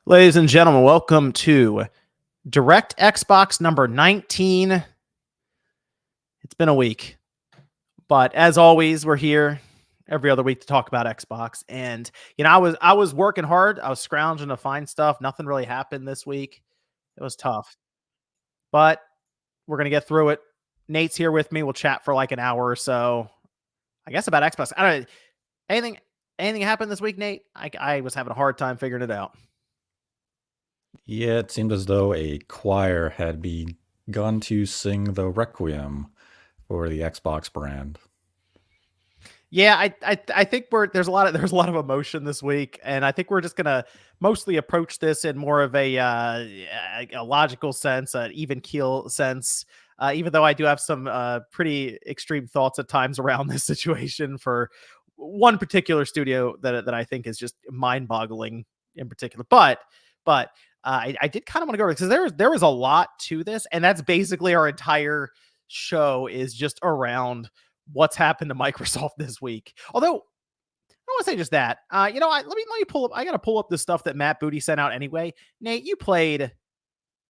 Ladies and gentlemen, welcome to DirectXbox number 19. It's been a week, but as always, we're here every other week to talk about Xbox. And I was working hard. I was scrounging to find stuff. Nothing really happened this week. It was tough, but we're gonna get through it. Nate's here with me. We'll chat for like an hour or so. I guess about Xbox. I don't know. Anything happened this week, Nate? I was having a hard time figuring it out. Yeah, it seemed as though a choir had begun to sing the Requiem for the Xbox brand. Yeah, I think there's a lot of emotion this week, and I think we're just gonna mostly approach this in more of a logical sense, an even keel sense. Even though I do have some pretty extreme thoughts at times around this situation for one particular studio that I think is just mind boggling in particular. But I did kind of want to go over because there was a lot to this, and that's basically our entire show is just around what's happened to Microsoft this week. Although I don't want to say just that. Let me pull up. I gotta pull up the stuff that Matt Booty sent out anyway. Nate, you played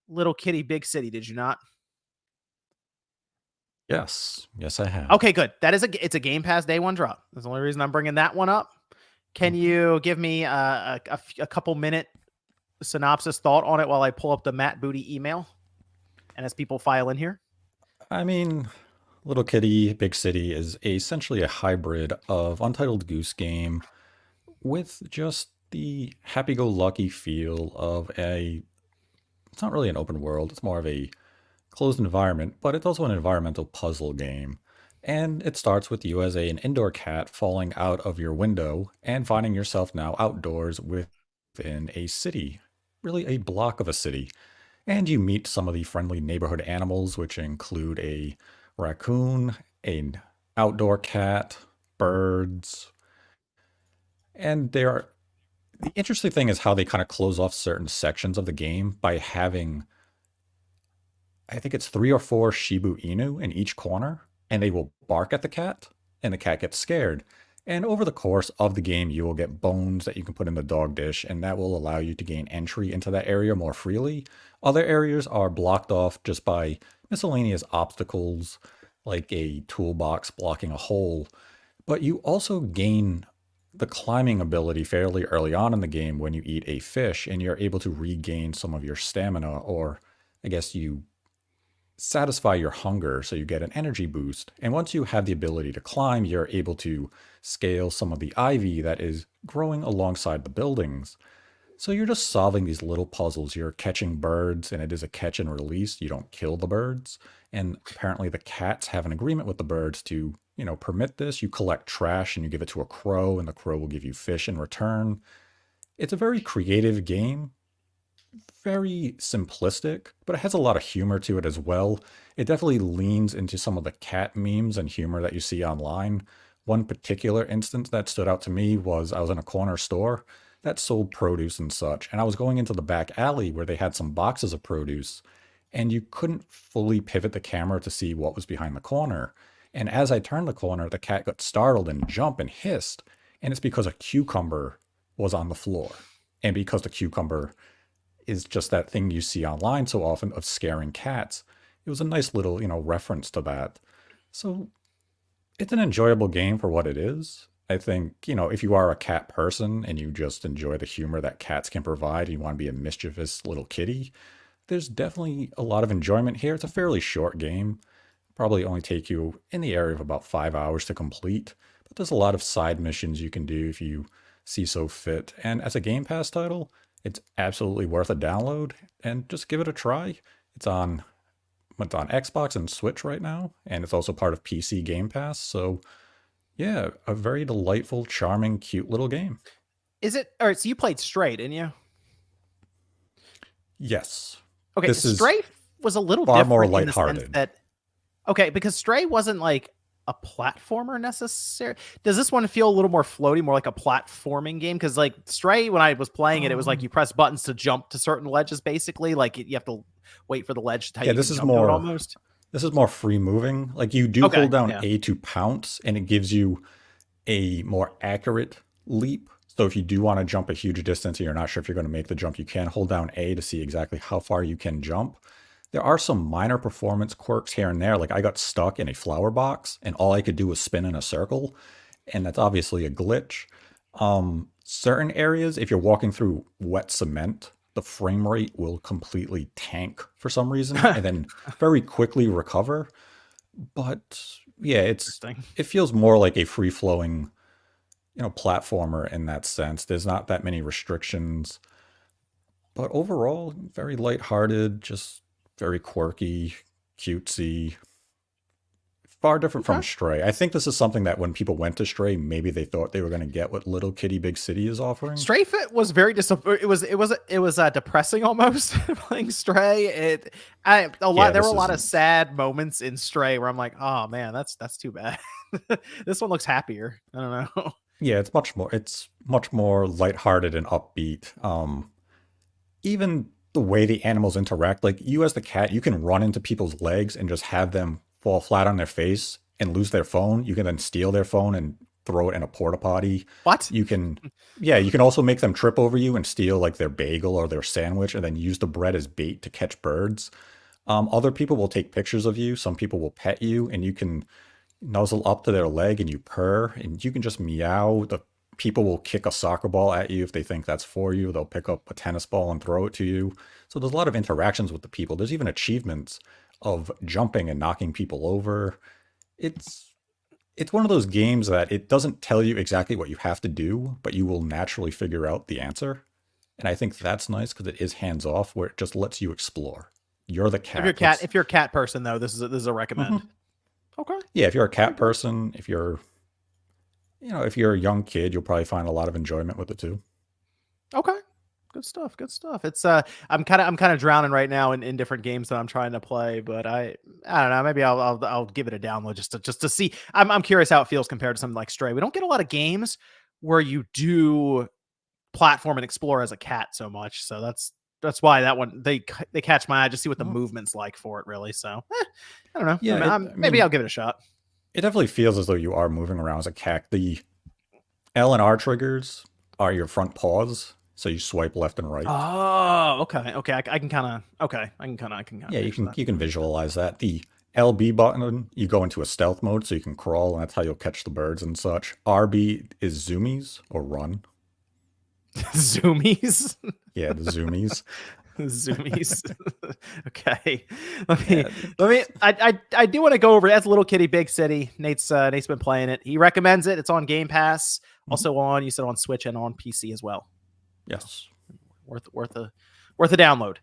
Little Kitty Big City, did you not? Yes, I have. Okay, good. It's a Game Pass day one drop. That's the only reason I'm bringing that one up. Can you give me a couple minute synopsis thought on it while I pull up the Matt Booty email and as people file in here? I mean, Little Kitty, Big City is essentially a hybrid of Untitled Goose Game with just the happy-go-lucky feel of it's not really an open world, it's more of a closed environment, but it's also an environmental puzzle game. And it starts with you as an indoor cat falling out of your window and finding yourself now outdoors within a city, really a block of a city. And you meet some of the friendly neighborhood animals, which include a raccoon, an outdoor cat, birds. And the interesting thing is how they kind of close off certain sections of the game by having, I think it's 3 or 4 Shibu Inu in each corner, and they will bark at the cat, and the cat gets scared. And over the course of the game, you will get bones that you can put in the dog dish, and that will allow you to gain entry into that area more freely. Other areas are blocked off just by miscellaneous obstacles, like a toolbox blocking a hole. But you also gain the climbing ability fairly early on in the game when you eat a fish, and you're able to regain some of your stamina, or I guess you satisfy your hunger so you get an energy boost. And once you have the ability to climb, you're able to scale some of the ivy that is growing alongside the buildings. So you're just solving these little puzzles. You're catching birds, and it is a catch and release. You don't kill the birds. And apparently the cats have an agreement with the birds to, permit this. You collect trash and you give it to a crow, and the crow will give you fish in return. It's a very creative game, very simplistic, but it has a lot of humor to it as well. It definitely leans into some of the cat memes and humor that you see online. One particular instance that stood out to me was I was in a corner store that sold produce and such, and I was going into the back alley where they had some boxes of produce, and you couldn't fully pivot the camera to see what was behind the corner. And as I turned the corner, the cat got startled and jumped and hissed, and it's because a cucumber was on the floor. And because the cucumber is just that thing you see online so often of scaring cats. It was a nice little, reference to that. So it's an enjoyable game for what it is. I think, if you are a cat person and you just enjoy the humor that cats can provide and you want to be a mischievous little kitty, there's definitely a lot of enjoyment here. It's a fairly short game. Probably only take you in the area of about 5 hours to complete, but there's a lot of side missions you can do if you see so fit. And as a Game Pass title, it's absolutely worth a download and just give it a try. It's on Xbox and Switch right now, and it's also part of PC Game Pass. So yeah, a very delightful, charming, cute little game. Is it all right? So you played Stray, didn't you? Yes, Okay, this is Stray was a little far more different in the sense lighthearted. that okay, because Stray wasn't like a platformer necessarily. Does this one feel a little more floaty, more like a platforming game? Because like Stray, when I was playing it, it was like Um, you press buttons to jump to certain ledges, basically. Like you have to wait for the ledge till yeah, you this can is jump to it more almost. this is more free moving. Like you do Okay, hold down yeah. A to pounce, and it gives you a more accurate leap. So if you do want to jump a huge distance and you're not sure if you're going to make the jump, you can hold down A to see exactly how far you can jump. There are some minor performance quirks here and there. Like I got stuck in a flower box and all I could do was spin in a circle. And that's obviously a glitch. Certain areas, if you're walking through wet cement, the frame rate will completely tank for some reason and then very quickly recover. But yeah, Interesting. it feels more like a free flowing, platformer in that sense. There's not that many restrictions. But overall, very lighthearted, just very quirky, cutesy, far different Okay. from Stray. I think this is something that when people went to Stray, maybe they thought they were going to get what Little Kitty Big City is offering. Stray Fit was very it was depressing almost playing Stray. Yeah, There were this a lot of isn't. sad moments in Stray where I'm like, oh man, that's too bad. This one looks happier. I don't know. Yeah, it's much more lighthearted and upbeat. Even the way the animals interact, like you as the cat, you can run into people's legs and just have them fall flat on their face and lose their phone. You can then steal their phone and throw it in a porta potty. What? You can, yeah, you can also make them trip over you and steal like their bagel or their sandwich and then use the bread as bait to catch birds. Other people will take pictures of you. Some people will pet you and you can nuzzle up to their leg and you purr and you can just meow. The people will kick a soccer ball at you if they think that's for you. They'll pick up a tennis ball and throw it to you. So there's a lot of interactions with the people. There's even achievements of jumping and knocking people over. It's it's one of those games that it doesn't tell you exactly what you have to do, but you will naturally figure out the answer. And I think that's nice because it is hands off where it just lets you explore. You're the cat. Let's If you're a cat person though, this is a recommend. Mhm. Okay. Yeah, if you're a Very cat good. person, if you're a young kid, you'll probably find a lot of enjoyment with it too. Okay. Good stuff. Good stuff. It's I'm kind of drowning right now in different games that I'm trying to play, but I don't know. Maybe I'll give it a download just to see. I'm curious how it feels compared to something like Stray. We don't get a lot of games where you do platform and explore as a cat so much. So that's why that one they catch my eye. Just see what the Well, movement's like for it, really. So I don't know. yeah, I Maybe I'll mean, give it a shot. it definitely feels as though you are moving around as a cat. The L and R triggers are your front paws, so you swipe left and right. Oh, okay, okay. I can kind of I can kind of Yeah, picture that. you can visualize that. The LB button, you go into a stealth mode so you can crawl, and that's how you'll catch the birds and such. RB is zoomies or run. Zoomies. Yeah, the zoomies. Zoomies. Okay. Let me Yeah, let me I do want to go over that's Little Kitty Big City. Nate's been playing it. He recommends it. It's on Game Pass. mhm, Also on, you said, on Switch and on PC as well. So yes. worth a download.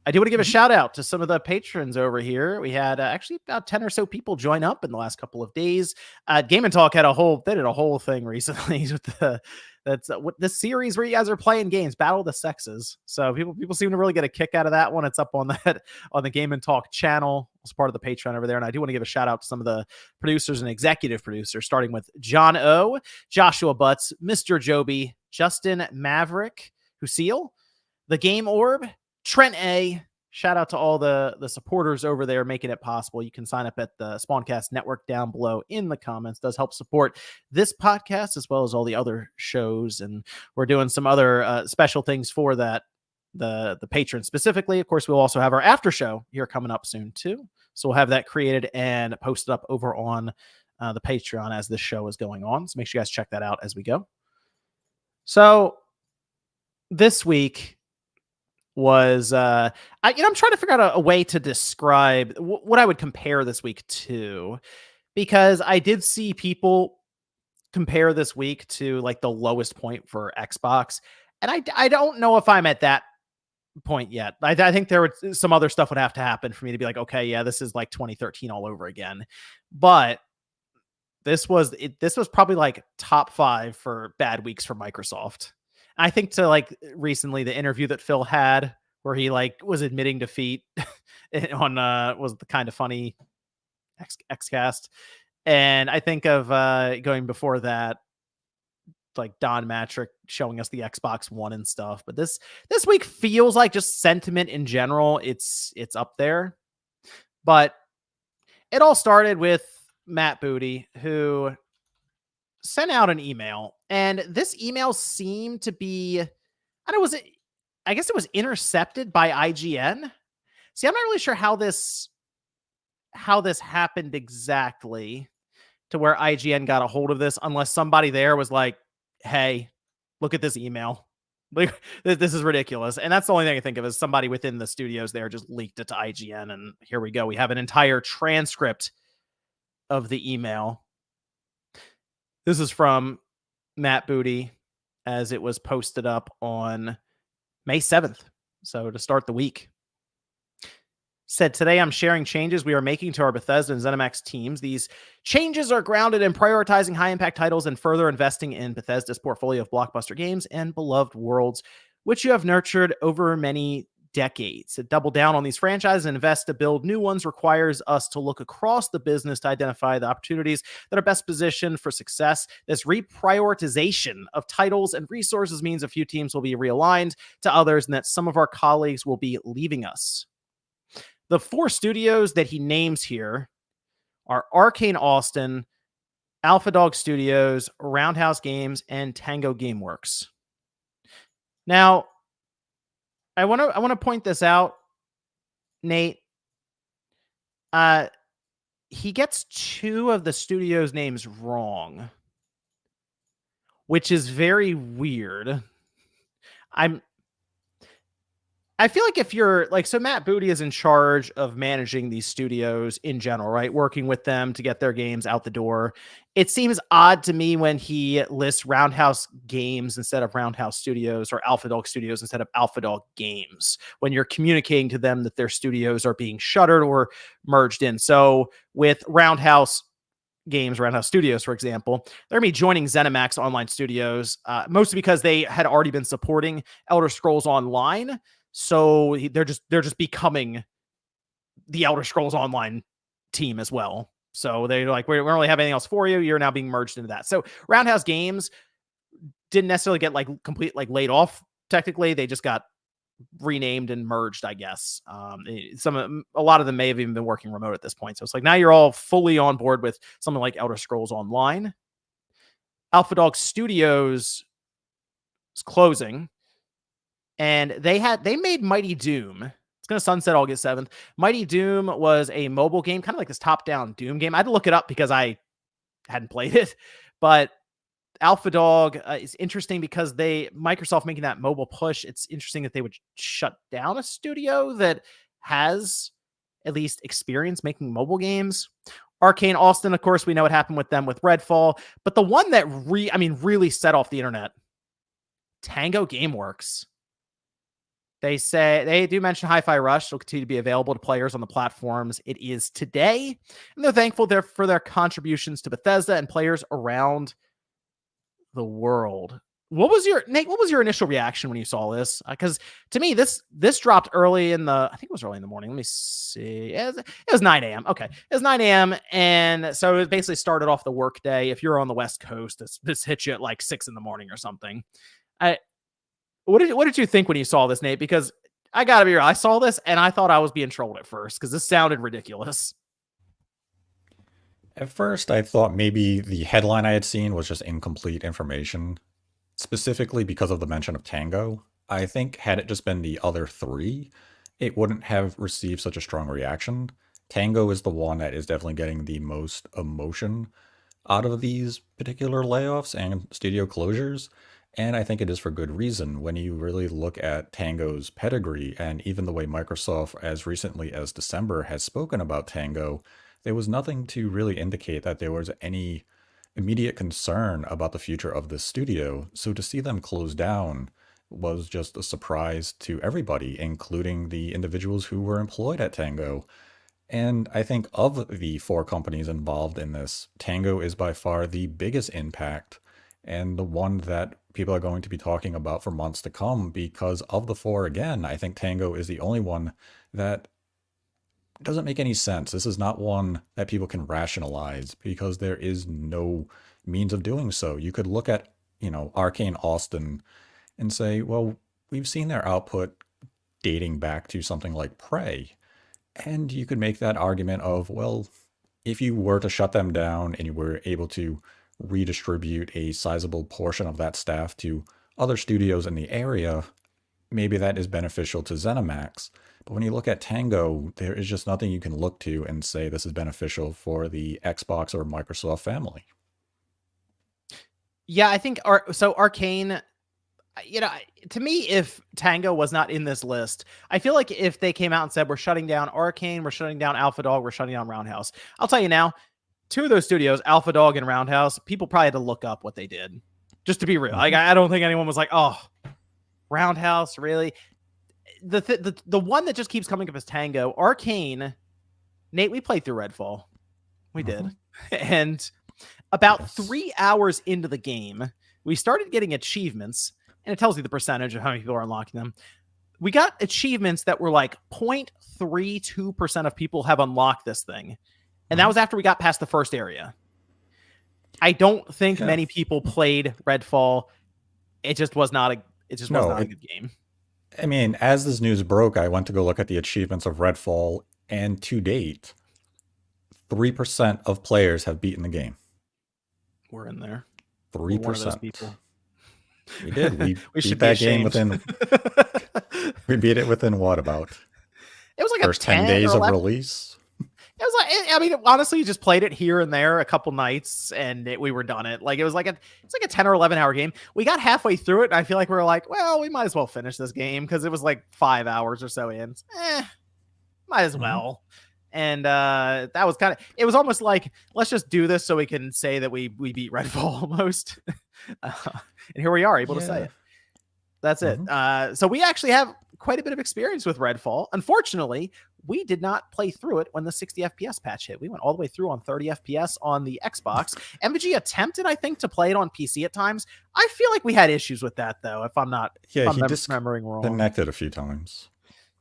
I do want to give a Mhm, shout out to some of the patrons over here. We had actually about 10 or so people join up in the last couple of days. Game and Talk did a whole thing recently with what this series where you guys are playing games, Battle of the Sexes. So people seem to really get a kick out of that one. It's up on that on the Game and Talk channel. It's part of the Patreon over there. And I do want to give a shout out to some of the producers and executive producers, starting with John O, Joshua Butts, Mr. Joby, Justin Maverick, Husil, the Game Orb, Trent A. Shout out to all the supporters over there making it possible. You can sign up at the Spawncast Network down below in the comments. It does help support this podcast as well as all the other shows, and we're doing some other special things for that the patrons specifically. Of course, we'll also have our after show here coming up soon too. So we'll have that created and posted up over on the Patreon as this show is going on. So make sure you guys check that out as we go. So this week was I'm trying to figure out a way to describe what I would compare this week to, because I did see people compare this week to like the lowest point for Xbox, and I don't know if I'm at that point yet. I think there would some other stuff would have to happen for me to be like, okay, yeah, this is like 2013 all over again. But this was probably like top 5 for bad weeks for Microsoft. I think to like recently the interview that Phil had where he like was admitting defeat on was the kind of funny Xcast. And I think of going before that, like Don Matrick showing us the Xbox One and stuff. But this week feels like just sentiment in general. It's up there. But it all started with Matt Booty, who sent out an email And this email seemed to be, I don't know, I guess it was intercepted by IGN. See, I'm not really sure how this happened exactly to where IGN got a hold of this, unless somebody there was like, "Hey, look at this email. Like, this is ridiculous." And that's the only thing I can think of is somebody within the studios there just leaked it to IGN, and here we go. We have an entire transcript of the email. This is from Matt Booty as it was posted up on May 7th. So to start the week. Said, "Today I'm sharing changes we are making to our Bethesda and ZeniMax teams. These changes are grounded in prioritizing high impact titles and further investing in Bethesda's portfolio of blockbuster games and beloved worlds, which you have nurtured over many decades. To double down on these franchises and invest to build new ones requires us to look across the business to identify the opportunities that are best positioned for success. This reprioritization of titles and resources means a few teams will be realigned to others and that some of our colleagues will be leaving us." The 4 studios that he names here are Arkane Austin, Alpha Dog Studios, Roundhouse Games, and Tango Gameworks. Now, I want to point this out, Nate. He gets 2 of the studios' names wrong, which is very weird. I feel like if you're like, so Matt Booty is in charge of managing these studios in general, right? Working with them to get their games out the door. It seems odd to me when he lists Roundhouse Games instead of Roundhouse Studios or Alpha Dog Studios instead of Alpha Dog Games when you're communicating to them that their studios are being shuttered or merged in. So with Roundhouse Studios, for example, they're going to be joining ZeniMax Online Studios, mostly because they had already been supporting Elder Scrolls Online. So they're just becoming the Elder Scrolls Online team as well. So they're like, we don't really have anything else for you. You're now being merged into that. So Roundhouse Games didn't necessarily get like complete like laid off. Technically, they just got renamed and merged, I guess. A lot of them may have even been working remote at this point. So it's like now you're all fully on board with something like Elder Scrolls Online. Alpha Dog Studios is closing. And they made Mighty Doom. It's going to sunset August 7th. Mighty Doom was a mobile game, kind of like this top-down Doom game. I had to look it up because I hadn't played it. But Alpha Dog is interesting because Microsoft making that mobile push, it's interesting that they would shut down a studio that has at least experience making mobile games. Arkane Austin, of course, we know what happened with them with Redfall. But the one that really set off the internet, Tango Gameworks. They say they do mention Hi-Fi Rush will continue to be available to players on the platforms it is today, and they're thankful for their contributions to Bethesda and players around the world. What was your initial reaction when you saw this? Because to me, this dropped early I think it was early in the morning. Let me see. It was 9 a.m. Okay, it was 9 a.m. And so it basically started off the workday. If you're on the West Coast, this hits you at like 6 in the morning or something. What did you think when you saw this, Nate? Because I gotta be real, I saw this and I thought I was being trolled at first because this sounded ridiculous. At first, I thought maybe the headline I had seen was just incomplete information, specifically because of the mention of Tango. I think had it just been the other 3, it wouldn't have received such a strong reaction. Tango is the one that is definitely getting the most emotion out of these particular layoffs and studio closures. And I think it is for good reason. When you really look at Tango's pedigree and even the way Microsoft, as recently as December, has spoken about Tango, there was nothing to really indicate that there was any immediate concern about the future of this studio. So to see them close down was just a surprise to everybody, including the individuals who were employed at Tango. And I think of the 4 companies involved in this, Tango is by far the biggest impact and the one that people are going to be talking about for months to come because of the 4. Again, I think Tango is the only one that doesn't make any sense. This is not one that people can rationalize because there is no means of doing so. You could look at, Arkane Austin and say, well, we've seen their output dating back to something like Prey. And you could make that argument of, well, if you were to shut them down and you were able to redistribute a sizable portion of that staff to other studios in the area, maybe that is beneficial to ZeniMax. But when you look at Tango, there is just nothing you can look to and say this is beneficial for the Xbox or Microsoft family. Yeah, I think so Arkane, to me, if Tango was not in this list, I feel like if they came out and said, we're shutting down Arkane, we're shutting down Alpha Dog, we're shutting down Roundhouse. I'll tell you now, two of those studios, Alpha Dog and Roundhouse, people probably had to look up what they did. Just to be real. Like, I don't think anyone was like, oh, Roundhouse, really? The one that just keeps coming up is Tango. Arkane, Nate, we played through Redfall. We did. And about 3 hours into the game, we started getting achievements, and it tells you the percentage of how many people are unlocking them. We got achievements that were like 0.32% of people have unlocked this thing. And that was after we got past the first area. I don't think many people played Redfall. It just was not a good game. I mean, as this news broke, I went to go look at the achievements of Redfall, and to date, 3% of players have beaten the game. We're in there. 3%. One of those people. We did. We beat that game within. We beat it within what, about? It was like first 10 days of release. It was like, I mean, honestly, you just played it here and there a couple nights, and we were done it. Like, it's like a 10 or 11 hour game. We got halfway through it, and I feel like we were like, well, we might as well finish this game because it was like 5 hours or so in. Might as well. And that was it was almost like, let's just do this so we can say that we beat Redfall almost. And here we are, able to say it. That's it. So we actually have quite a bit of experience with Redfall. Unfortunately, we did not play through it when the 60 FPS patch hit. We went all the way through on 30 FPS on the Xbox. MVG attempted, I think, to play it on PC at times. I feel like we had issues with that, though, if I'm not remembering wrong. Disconnected a few times.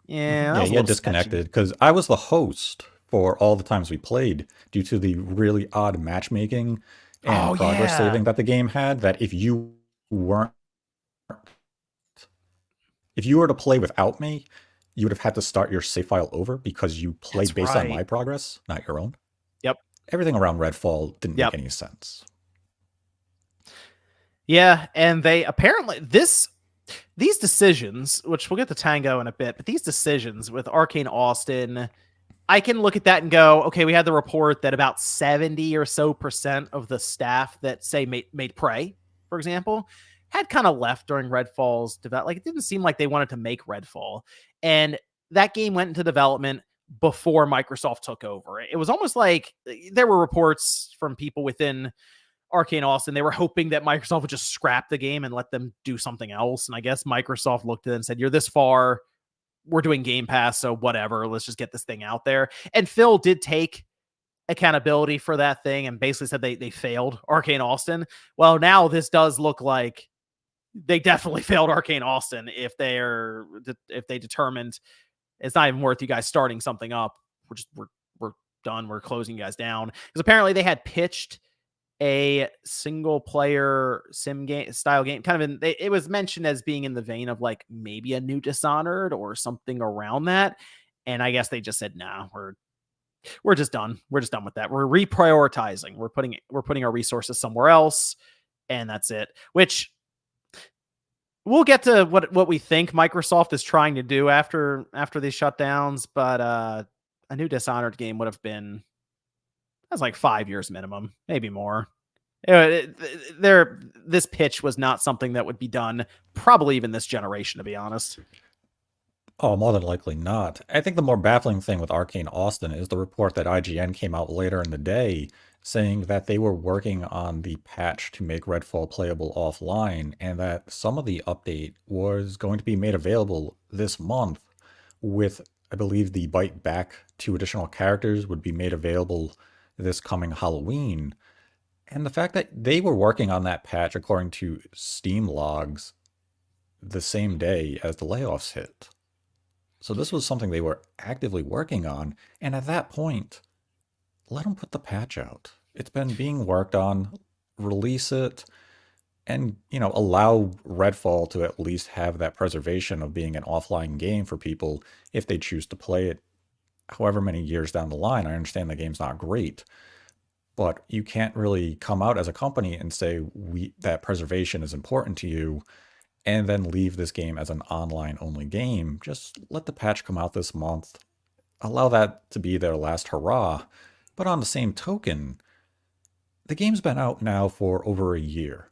Yeah, he had disconnected because I was the host for all the times we played due to the really odd matchmaking and progress saving that the game had, that if you were to play without me, you would have had to start your save file over because you played based on my progress, not your own. Yep. Everything around Redfall didn't make any sense. Yeah, and they apparently these decisions, which we'll get to Tango in a bit, but these decisions with Arkane Austin, I can look at that and go, okay, we had the report that about 70 or so % of the staff that say made Prey, for example, had kind of left during Redfall's development. Like, it didn't seem like they wanted to make Redfall. And that game went into development before Microsoft took over. It was almost like there were reports from people within Arkane Austin. They were hoping that Microsoft would just scrap the game and let them do something else. And I guess Microsoft looked at it and said, you're this far, we're doing Game Pass, so whatever, let's just get this thing out there. And Phil did take accountability for that thing and basically said they failed Arkane Austin. Well, now this does look like they definitely failed Arkane Austin if they determined it's not even worth you guys starting something up. We're done. We're closing you guys down. Because apparently they had pitched a single player sim game style game, kind of it was mentioned as being in the vein of like maybe a new Dishonored or something around that. And I guess they just said, nah, we're just done. We're just done with that. We're reprioritizing. We're putting our resources somewhere else. And that's it, which we'll get to what we think Microsoft is trying to do after these shutdowns. But a new Dishonored game would have been, that's like 5 years minimum, maybe more. This pitch was not something that would be done probably even this generation, to be honest. Oh, more than likely not. I think the more baffling thing with Arkane Austin is the report that IGN came out later in the day saying that they were working on the patch to make Redfall playable offline, and that some of the update was going to be made available this month with, I believe, the bite back 2 additional characters would be made available this coming Halloween. And the fact that they were working on that patch according to Steam logs the same day as the layoffs hit. So this was something they were actively working on. And at that point, let them put the patch out. It's been being worked on. Release it and, allow Redfall to at least have that preservation of being an offline game for people if they choose to play it however many years down the line. I understand the game's not great, but you can't really come out as a company and say that preservation is important to you and then leave this game as an online only game. Just let the patch come out this month. Allow that to be their last hurrah. But on the same token, the game's been out now for over a year,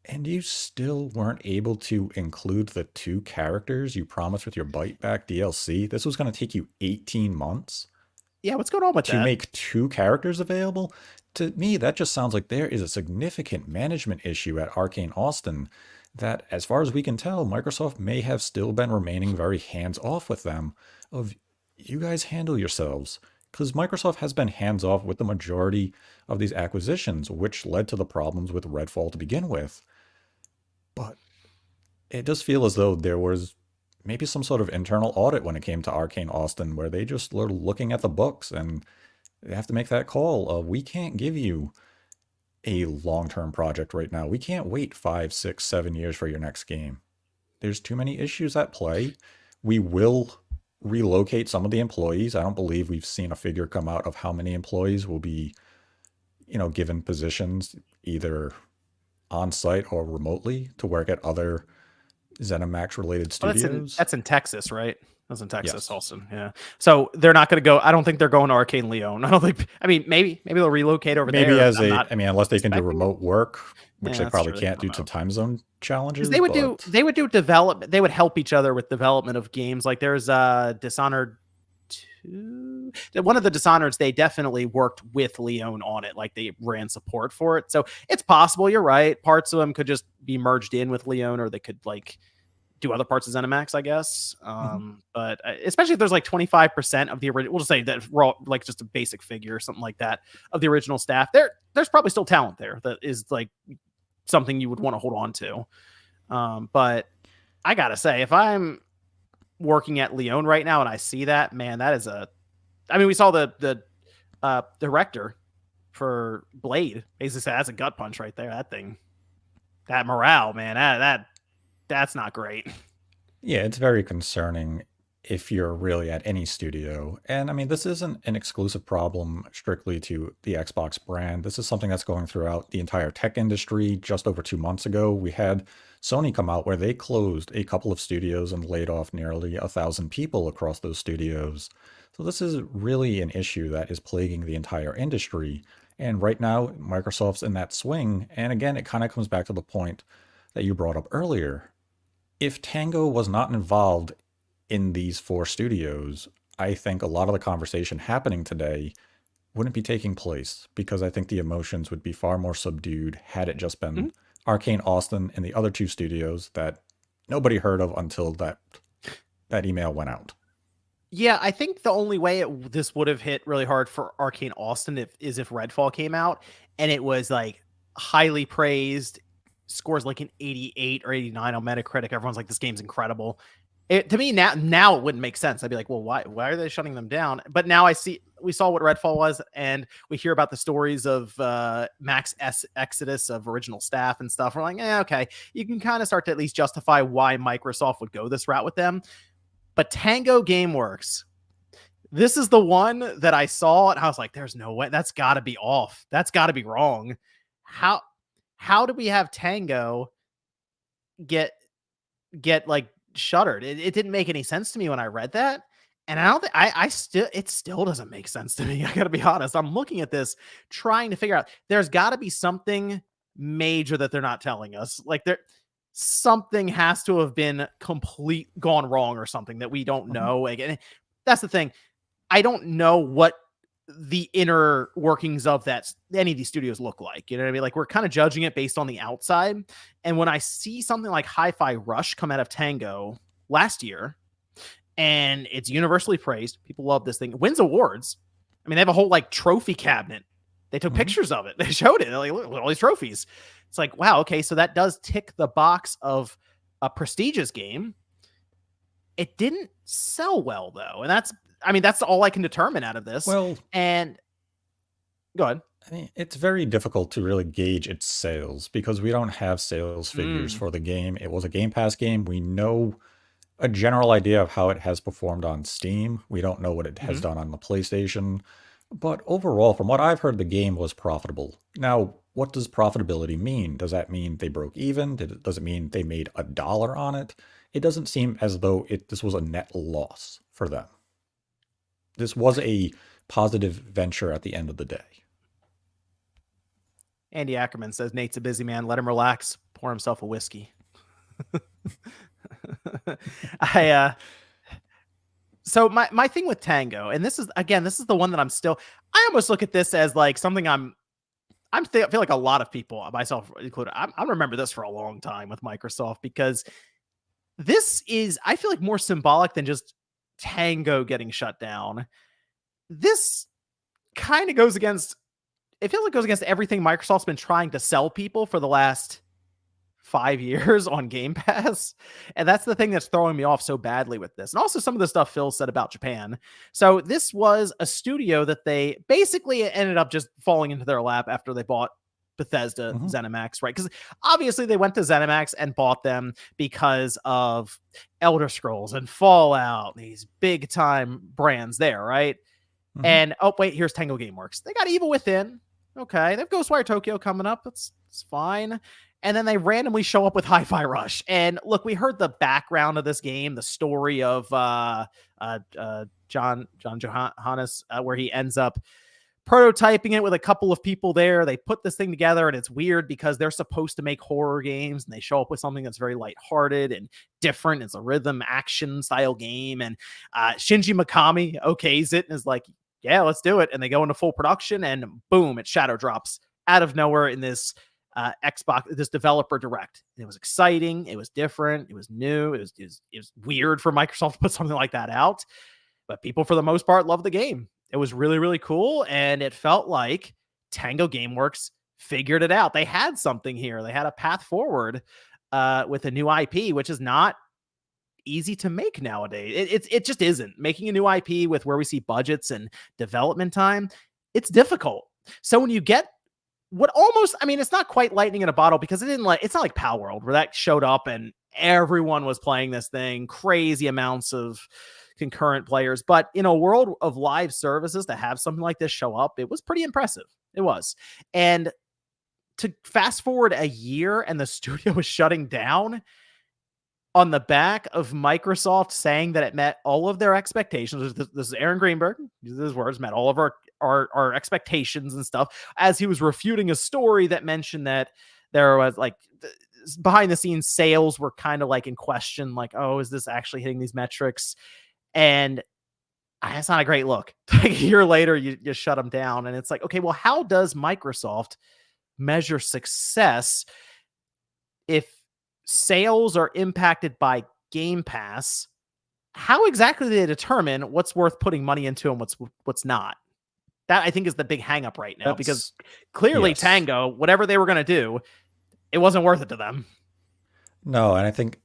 and you still weren't able to include the two characters you promised with your Bite Back DLC. This was going to take you 18 months Yeah, what's going on with to that? make two characters available. To me, that just sounds like there is a significant management issue at Arkane Austin that, as far as we can tell, Microsoft may have still been remaining very hands off with them. Of you guys handle yourselves. Because Microsoft has been hands off with the majority of these acquisitions, which led to the problems with Redfall to begin with. But it does feel as though there was maybe some sort of internal audit when it came to Arkane Austin, where they just were looking at the books and they have to make that call of, we can't give you a long-term project right now. We can't wait 5, 6, 7 years for your next game. There's too many issues at play. We will relocate some of the employees. I don't believe we've seen a figure come out of how many employees will be, given positions either on site or remotely to work at other ZeniMax related Oh, studios. that's in Texas, right? That's in Texas, Yes. Austin. Yeah. So they're not going to go. I don't think they're going to Arcane Leon. I don't think. I mean, maybe they'll relocate over Maybe there. as I'm not unless they can do expecting it. remote work, which Yeah, they that's probably true. They can can't due to remote. time zone Because challenges, but they would do development. They would help each other with development of games. Like there's Dishonored 2. One of the Dishonoreds, they definitely worked with Leon on it. Like they ran support for it. So it's possible. You're right. Parts of them could just be merged in with Leon, or they could like do other parts of ZeniMax, I guess. Mhm. But especially if there's like 25% of the original, we'll just say that raw, like just a basic figure or something like that of the original staff. There's probably still talent there that is like something you would want to hold on to. But I gotta say, if I'm working at Leon right now and I see that, man, that is I mean, we saw the director for Blade basically said that's a gut punch right there. That thing, that morale, man, that's not great. Yeah, it's very concerning if you're really at any studio. And I mean, this isn't an exclusive problem strictly to the Xbox brand. This is something that's going throughout the entire tech industry. Just over 2 months ago, we had Sony come out where they closed a couple of studios and laid off nearly 1,000 people across those studios. So this is really an issue that is plaguing the entire industry. And right now, Microsoft's in that swing. And again, it kind of comes back to the point that you brought up earlier. If Tango was not involved in these four studios, I think a lot of the conversation happening today wouldn't be taking place because I think the emotions would be far more subdued had it just been Mhm. Arkane Austin and the other two studios that nobody heard of until that email went out. Yeah, I think the only way this would have hit really hard for Arcane Austin is if Redfall came out and it was like highly praised, scores like an 88 or 89 on Metacritic. Everyone's like, this game's incredible. To me now it wouldn't make sense. I'd be like, well, why are they shutting them down? But now we saw what Redfall was, and we hear about the stories of Max Exodus of original staff and stuff. We're like, okay, you can kind of start to at least justify why Microsoft would go this route with them. But Tango Gameworks, this is the one that I saw and I was like, there's no way. That's got to be off. That's got to be wrong. How do we have Tango get like shuttered? It didn't make any sense to me when I read that. And I don't think it still doesn't make sense to me. I got to be honest. I'm looking at this trying to figure out there's got to be something major that they're not telling us. Like something has to have been gone wrong or something that we don't Mhm. know. Again, that's the thing. I don't know what the inner workings of any of these studios look like. You know what I mean? Like we're kind of judging it based on the outside. And when I see something like Hi-Fi Rush come out of Tango last year, and it's universally praised, people love this thing. It wins awards. I mean, they have a whole like trophy cabinet. They took Mhm. pictures of it. They showed it. They're like, look at all these trophies. It's like, wow, okay, so that does tick the box of a prestigious game. It didn't sell well though, and that's all I can determine out of this. Well, And go ahead. I mean, it's very difficult to really gauge its sales because we don't have sales figures Mm, for the game. It was a Game Pass game. We know a general idea of how it has performed on Steam. We don't know what it has mhm. done on the PlayStation. But overall, from what I've heard, the game was profitable. Now, what does profitability mean? Does that mean they broke even? Does it mean they made $1 on it? It doesn't seem as though this was a net loss for them. This was a positive venture at the end of the day. Andy Ackerman says Nate's a busy man. Let him relax. Pour himself a whiskey. I so my thing with Tango, and this is the one that I almost look at this as like something I feel like a lot of people, myself included, I remember this for a long time with Microsoft, because this is, I feel like, more symbolic than just Tango getting shut down. This kind of goes against, it feels like it goes against everything Microsoft's been trying to sell people for the last 5 years on Game Pass. And that's the thing that's throwing me off so badly with this. And also some of the stuff Phil said about Japan. So this was a studio that they basically ended up just falling into their lap after they bought Bethesda, ZeniMax, right? Because obviously they went to ZeniMax and bought them because of Elder Scrolls and Fallout, these big time brands there, right? And oh wait, here's Tango Gameworks. They got Evil Within. Okay, they have Ghostwire Tokyo coming up. It's fine. And then they randomly show up with Hi-Fi Rush. And look, we heard the background of this game, the story of John Johannes, where he ends up prototyping it with a couple of people there. They put this thing together, and it's weird because they're supposed to make horror games, and they show up with something that's very lighthearted and different. It's a rhythm action style game, and Shinji Mikami okays it and is like, yeah, let's do it. And they go into full production, and boom, it shadow drops out of nowhere in this Xbox, this developer direct. And it was exciting. It was different. It was new. It was weird for Microsoft to put something like that out, but people for the most part loved the game. It was really, really cool. And it felt like Tango Gameworks figured it out. They had something here. They had a path forward with a new IP, which is not easy to make nowadays. It just isn't. Making a new IP with where we see budgets and development time, it's difficult. So when you get what almost, I mean, it's not quite lightning in a bottle, because it's not like Pal World where that showed up and everyone was playing this thing, crazy amounts of concurrent players. But in a world of live services, to have something like this show up, it was pretty impressive. It was. And to fast forward a year and the studio was shutting down on the back of Microsoft saying that it met all of their expectations. This is Aaron Greenberg. His words, met all of our expectations and stuff, as he was refuting a story that mentioned that there was like behind the scenes sales were kind of like in question, like, oh, is this actually hitting these metrics? And that's not a great look. Like a year later, you shut them down. And it's like, okay, well, how does Microsoft measure success if sales are impacted by Game Pass? How exactly do they determine what's worth putting money into and what's not? That, I think, is the big hang up right now, because clearly yes. Tango, whatever they were going to do, it wasn't worth it to them. No, and I think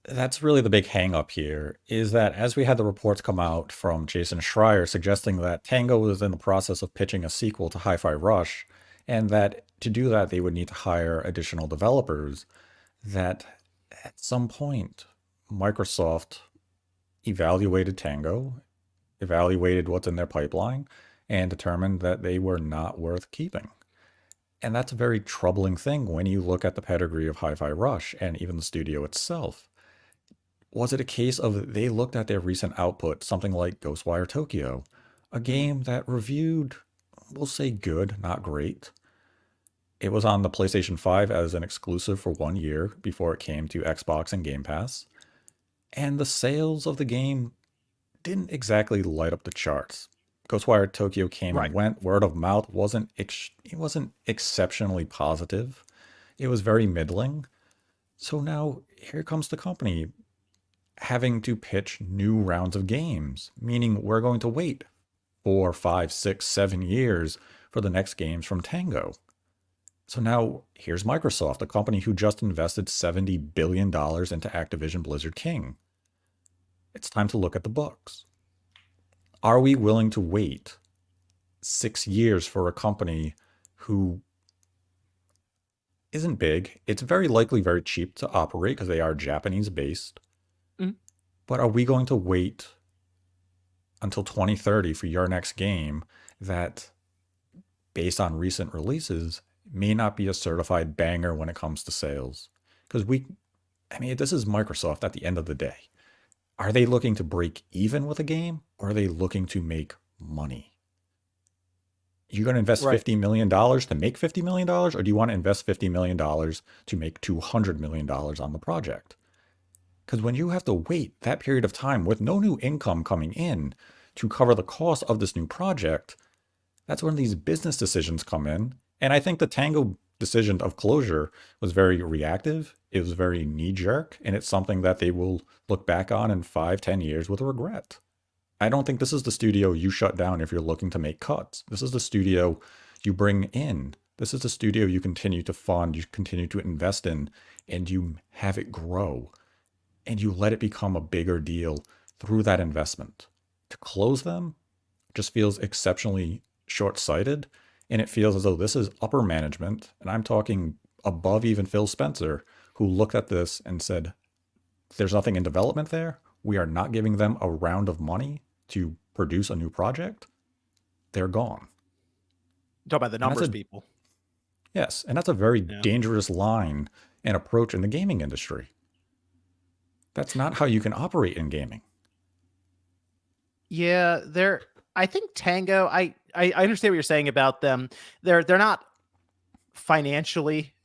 that's really the big hang up here, is that as we had the reports come out from Jason Schreier suggesting that Tango was in the process of pitching a sequel to Hi-Fi Rush, and that to do that they would need to hire additional developers, that at some point Microsoft evaluated Tango, evaluated what's in their pipeline, and determined that they were not worth keeping. And that's a very troubling thing when you look at the pedigree of Hi-Fi Rush and even the studio itself. Was it a case of they looked at their recent output, something like Ghostwire Tokyo, a game that reviewed, we'll say good, not great. It was on the PlayStation 5 as an exclusive for 1 year before it came to Xbox and Game Pass. And the sales of the game didn't exactly light up the charts. Ghostwire Tokyo came and went. Word of mouth wasn't exceptionally positive. It was very middling. So now here comes the company having to pitch new rounds of games, meaning we're going to wait 4, 5, 6, 7 years for the next games from Tango. So now here's Microsoft, a company who just invested $70 billion into Activision Blizzard King. It's time to look at the books. Are we willing to wait 6 years for a company who isn't big? It's very likely very cheap to operate because they are Japanese based. But are we going to wait until 2030 for your next game that, based on recent releases, may not be a certified banger when it comes to sales. Because I mean, this is Microsoft at the end of the day. Are they looking to break even with a game, or are they looking to make money? You're going to invest Right. $50 million to make $50 million, or do you want to invest $50 million to make $200 million on the project? Because when you have to wait that period of time with no new income coming in to cover the cost of this new project, that's when these business decisions come in. And I think the Tango decision of closure was very reactive. It was very knee jerk. And it's something that they will look back on in 5, 10 years with regret. I don't think this is the studio you shut down if you're looking to make cuts. This is the studio you bring in. This is the studio you continue to fund, you continue to invest in, and you have it grow. And you let it become a bigger deal through that investment. To close them just feels exceptionally short-sighted, and it feels as though this is upper management, and I'm talking above even Phil Spencer, who looked at this and said, there's nothing in development there. We are not giving them a round of money to produce a new project. They're gone. Talk about the And that's numbers, a people. yes, and that's a very Yeah. dangerous line and approach in the gaming industry. That's not how you can operate in gaming. Yeah, I think Tango, I understand what you're saying about them. They're not financially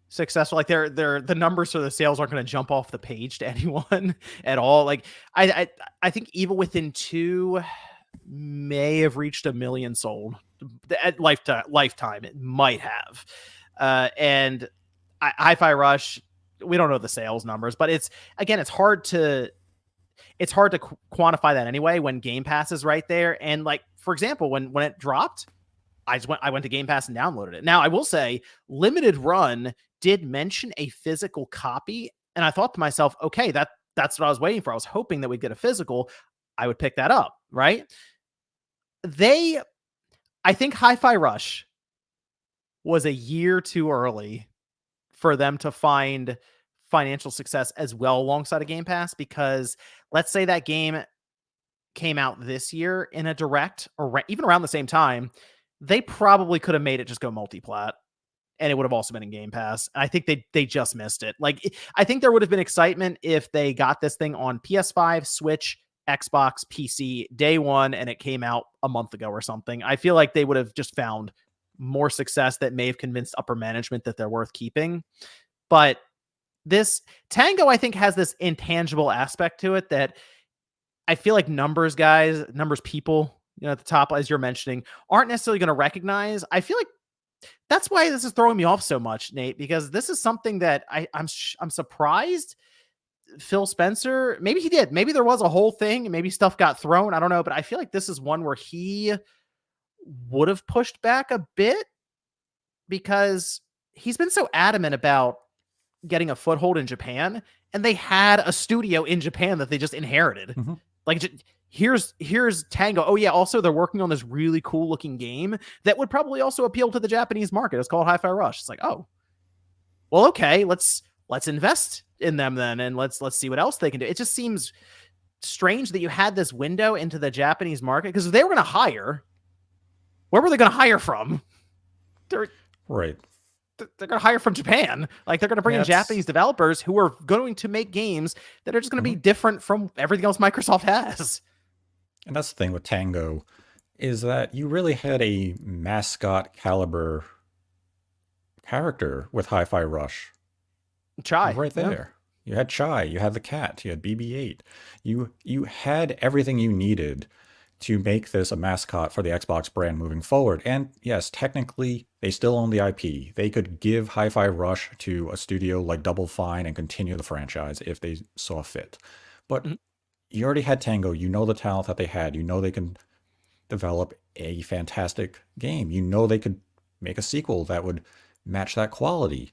successful. Like they're the numbers for the sales aren't going to jump off the page to anyone at all. Like I think Evil Within 2 may have reached 1 million sold at lifetime. It might have. And Hi-Fi Rush, we don't know the sales numbers, but it's hard to quantify that anyway when Game Pass is right there. And like, for example, when it dropped, I went to Game Pass and downloaded it. Now I will say Limited Run did mention a physical copy, and I thought to myself, okay, that's what I was waiting for. I was hoping that we'd get a physical. I would pick that up, right? I think Hi-Fi Rush was a year too early for them to find financial success as well alongside a Game Pass, because let's say that game came out this year in a direct or even around the same time, they probably could have made it just go multiplat, and it would have also been in Game Pass. I think they just missed it. Like, I think there would have been excitement if they got this thing on PS5, Switch, Xbox, PC day one, and it came out a month ago or something. I feel like they would have just found more success that may have convinced upper management that they're worth keeping. But this Tango, I think, has this intangible aspect to it that I feel like numbers people, at the top, as you're mentioning, aren't necessarily going to recognize. I feel like that's why this is throwing me off so much, Nate, because this is something that I'm surprised Phil Spencer, maybe he did. Maybe there was a whole thing. Maybe stuff got thrown. I don't know. But I feel like this is one where he would have pushed back a bit, because he's been so adamant about getting a foothold in Japan, and they had a studio in Japan that they just inherited. Mm-hmm. Like, here's Tango. Oh yeah, also they're working on this really cool looking game that would probably also appeal to the Japanese market. It's called Hi-Fi Rush. It's like, oh, well, okay, let's invest in them then, and let's see what else they can do. It just seems strange that you had this window into the Japanese market, because if they were going to hire, where were they going to hire from? Right. They're going to hire from Japan. Like, they're going to bring in Japanese developers who are going to make games that are just going to be different from everything else Microsoft has. And that's the thing with Tango, is that you really had a Mascot caliber character with Hi-Fi Rush. Chai. Right there. Yeah. You had Chai, you had the cat, you had BB-8. You had everything you needed to make this a mascot for the Xbox brand moving forward. And yes, technically, they still own the IP. They could give Hi-Fi Rush to a studio like Double Fine and continue the franchise if they saw fit. But you already had Tango. You know the talent that they had. You know they can develop a fantastic game. You know they could make a sequel that would match that quality.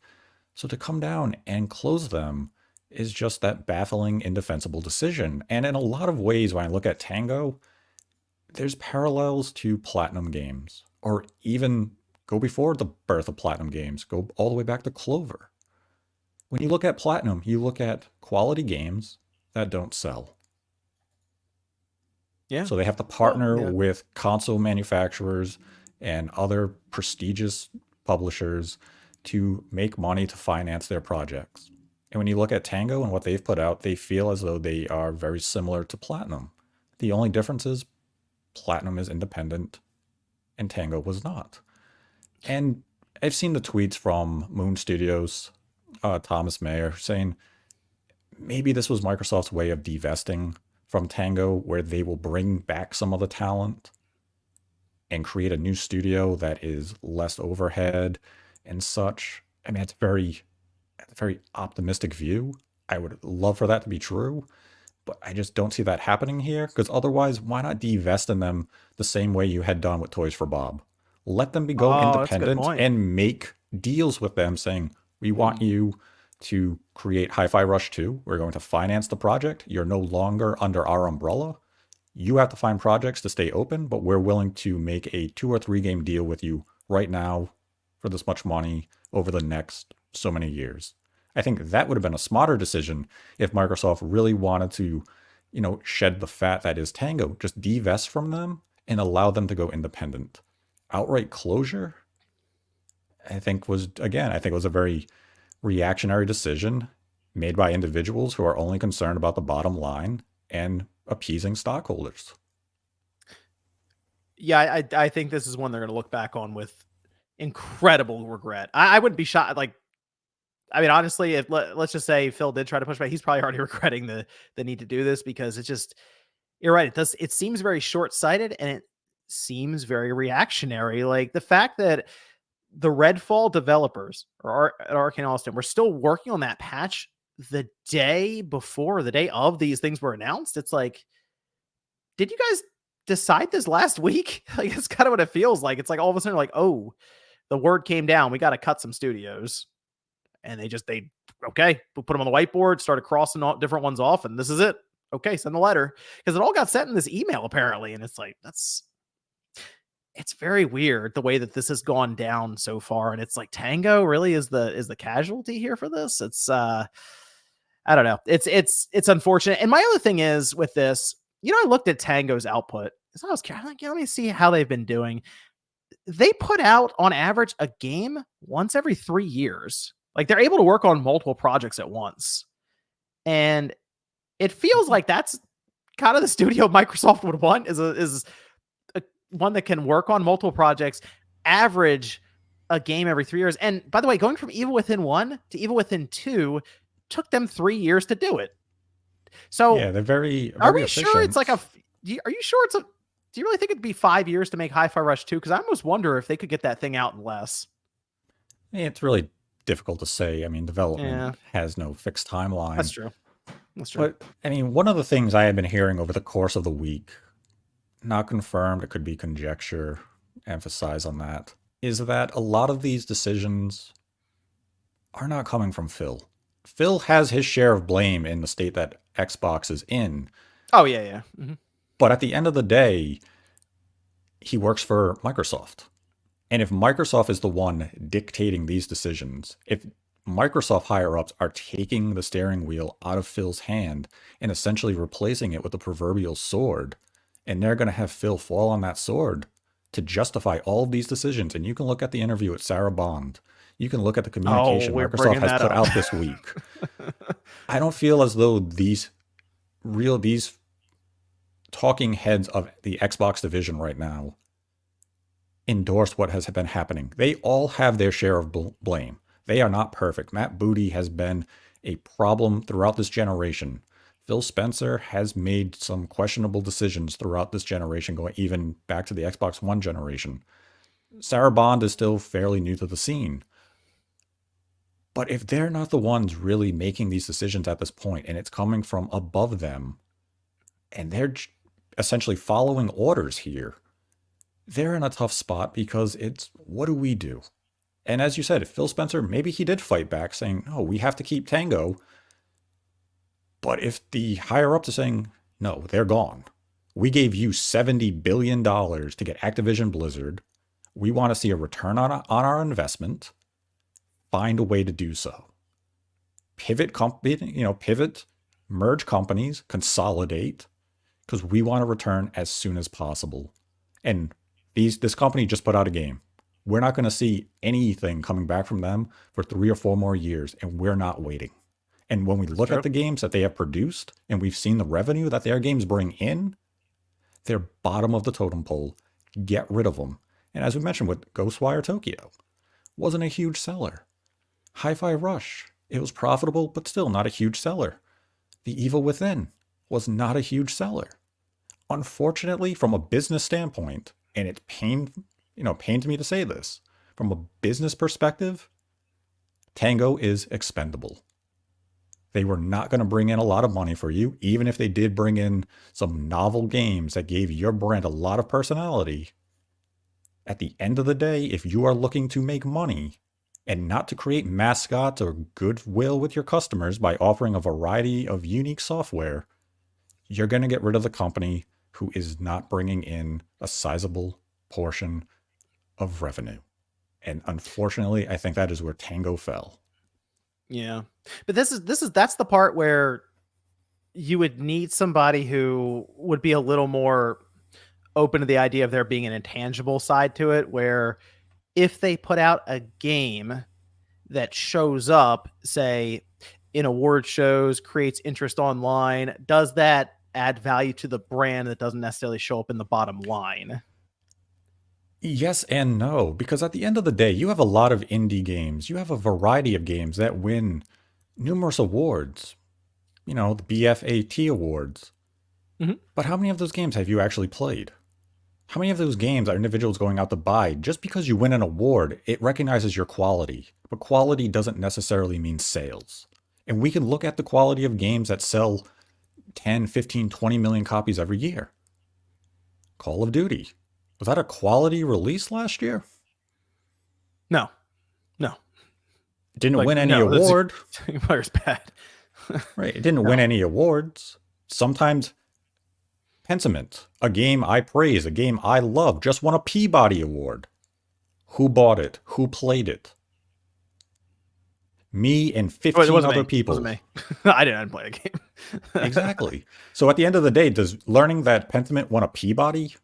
So to come down and close them is just that baffling, indefensible decision. And in a lot of ways, when I look at Tango, there's parallels to Platinum Games, or even go before the birth of Platinum Games, go all the way back to Clover. When you look at Platinum, you look at quality games that don't sell. Yeah. So they have to Well, partner yeah. with console manufacturers and other prestigious publishers to make money to finance their projects. And when you look at Tango and what they've put out, they feel as though they are very similar to Platinum. The only difference is Platinum is independent and Tango was not. And I've seen the tweets from Moon Studios, Thomas Mayer, saying maybe this was Microsoft's way of divesting from Tango, where they will bring back some of the talent and create a new studio that is less overhead and such. I mean, it's a very optimistic view. I would love for that to be true, but I just don't see that happening here, because otherwise, why not divest in them the same way you had done with Toys for Bob? Let them go Oh, that's a good independent point. and make deals with them saying, we want you to create Hi-Fi Rush 2. We're going to finance the project. You're no longer under our umbrella. You have to find projects to stay open, but we're willing to make a 2 or 3 game deal with you right now for this much money over the next so many years. I think that would have been a smarter decision if Microsoft really wanted to, shed the fat that is Tango, just divest from them and allow them to go independent. Outright closure, I think was a very reactionary decision made by individuals who are only concerned about the bottom line and appeasing stockholders. Yeah, I think this is one they're going to look back on with incredible regret. I wouldn't be shocked. Like, I mean, honestly, if let's just say Phil did try to push back, he's probably already regretting the need to do this, because it's just, you're right. It seems very short sighted, and it seems very reactionary. Like the fact that the Redfall developers at Arkane Austin were still working on that patch the day before, the day of these things were announced. It's like, did you guys decide this last week? Like, it's kind of what it feels like. It's like all of a sudden, like, oh, the word came down. We got to cut some studios. And okay, we'll put them on the whiteboard, started crossing all different ones off, and this is it. Okay, send the letter. Because it all got sent in this email, apparently. And it's like, it's very weird the way that this has gone down so far. And it's like, Tango really is the casualty here for this. It's I don't know. It's unfortunate. And my other thing is with this, I looked at Tango's output. So I was like, let me see how they've been doing. They put out on average a game once every 3 years. Like, they're able to work on multiple projects at once. And it feels like that's kind of the studio Microsoft would want, is a one that can work on multiple projects, average a game every 3 years. And by the way, going from Evil Within 1 to Evil Within 2 took them 3 years to do it. So Yeah, they're very, are very we sure it's like efficient. are you sure do you really think it'd be 5 years to make Hi-Fi Rush 2? Because I almost wonder if they could get that thing out in less. It's really difficult to say. I mean, Yeah, development has no fixed that's timeline. true. That's true. But I mean, one of the things I have been hearing over the course of the week, not confirmed, it could be conjecture, emphasize on that, is that a lot of these decisions are not coming from Phil. Phil has his share of blame in the state that Xbox is in, Oh yeah, yeah. but at the end of the day, he works for Microsoft. And if Microsoft is the one dictating these decisions, if Microsoft higher ups are taking the steering wheel out of Phil's hand and essentially replacing it with the proverbial sword, and they're going to have Phil fall on that sword to justify all of these decisions. And you can look at the interview with Sarah Bond. You can look at the Oh, communication we're Microsoft bringing has that put up. out this week. I don't feel as though these talking heads of the Xbox division right now endorse what has been happening. They all have their share of blame. They are not perfect. Matt Booty has been a problem throughout this generation. Phil Spencer has made some questionable decisions throughout this generation, going even back to the Xbox One generation. Sarah Bond is still fairly new to the scene. But if they're not the ones really making these decisions at this point, and it's coming from above them, and they're essentially following orders here, they're in a tough spot, because it's, what do we do? And as you said, if Phil Spencer, maybe he did fight back saying, no, we have to keep Tango. But if the higher ups are saying, no, they're gone. We gave you $70 billion to get Activision Blizzard. We want to see a return on our investment. Find a way to do so. Pivot, merge companies, consolidate, because we want to return as soon as possible. And this company just put out a game. We're not going to see anything coming back from them for 3 or 4 more years, and we're not waiting. And when we look at the games that they have produced, and we've seen the revenue that their games bring in, they're bottom of the totem pole. Get rid of them. And as we mentioned with Ghostwire Tokyo, wasn't a huge seller. Hi-Fi Rush, it was profitable, but still not a huge seller. The Evil Within was not a huge seller. Unfortunately, from a business standpoint, and it pains me to say this, from a business perspective, Tango is expendable. They were not going to bring in a lot of money for you, even if they did bring in some novel games that gave your brand a lot of personality. At the end of the day, if you are looking to make money and not to create mascots or goodwill with your customers by offering a variety of unique software, you're going to get rid of the company who is not bringing in a sizable portion of revenue. And unfortunately, I think that is where Tango fell. Yeah. But that's the part where you would need somebody who would be a little more open to the idea of there being an intangible side to it, where if they put out a game that shows up, say, in award shows, creates interest online, does that add value to the brand that doesn't necessarily show up in the bottom line? Yes and no, because at the end of the day, you have a lot of indie games. You have a variety of games that win numerous awards, the BFAT awards. Mhm. But how many of those games have you actually played? How many of those games are individuals going out to buy? Just because you win an award, it recognizes your quality. But quality doesn't necessarily mean sales. And we can look at the quality of games that sell 10, 15, 20 million copies every year. Call of Duty. Was that a quality release last year? No. It didn't win any award. Player's bad. Right. It didn't win any awards. Sometimes Pentiment, a game I praise, a game I love, just won a Peabody Award. Who bought it? Who played it? Me and 15 other people. It wasn't me. I didn't play a game. Exactly. So at the end of the day, does learning that Pentiment won a Peabody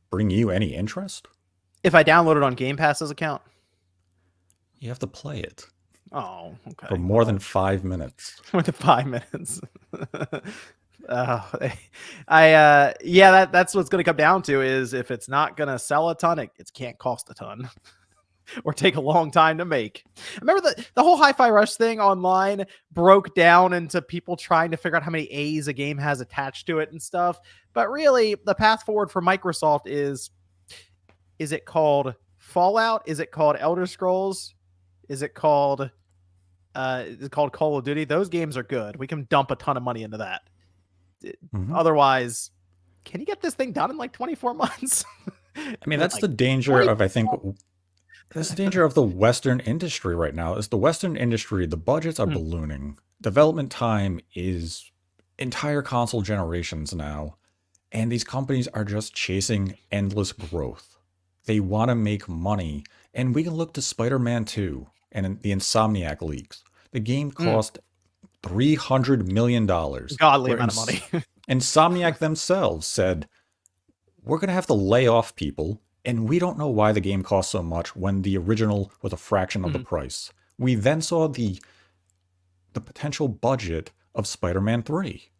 bring you any interest? If I download it on Game Pass's account? You have to play it. Oh, okay. For more than 5 minutes. More than 5 minutes. That's what's going to come down to, is if it's not going to sell a ton, it can't cost a ton or take a long time to make. I remember the whole Hi-Fi Rush thing online broke down into people trying to figure out how many A's a game has attached to it and stuff. But really, the path forward for Microsoft is it called Fallout? Is it called Elder Scrolls? Is it called Call of Duty? Those games are good. We can dump a ton of money into that. Otherwise, can you get this thing done in like 24 months? I mean, that's the danger of, I think, that's the danger of the Western industry right now. Is the Western industry, the budgets are ballooning. Development time is entire console generations now. And these companies are just chasing endless growth. They want to make money. And we can look to Spider-Man 2 and the Insomniac leaks. The game cost $300 million. Godly amount of money. Insomniac themselves said, we're going to have to lay off people, and we don't know why the game cost so much when the original was a fraction of the price. We then saw the potential budget of Spider-Man 3.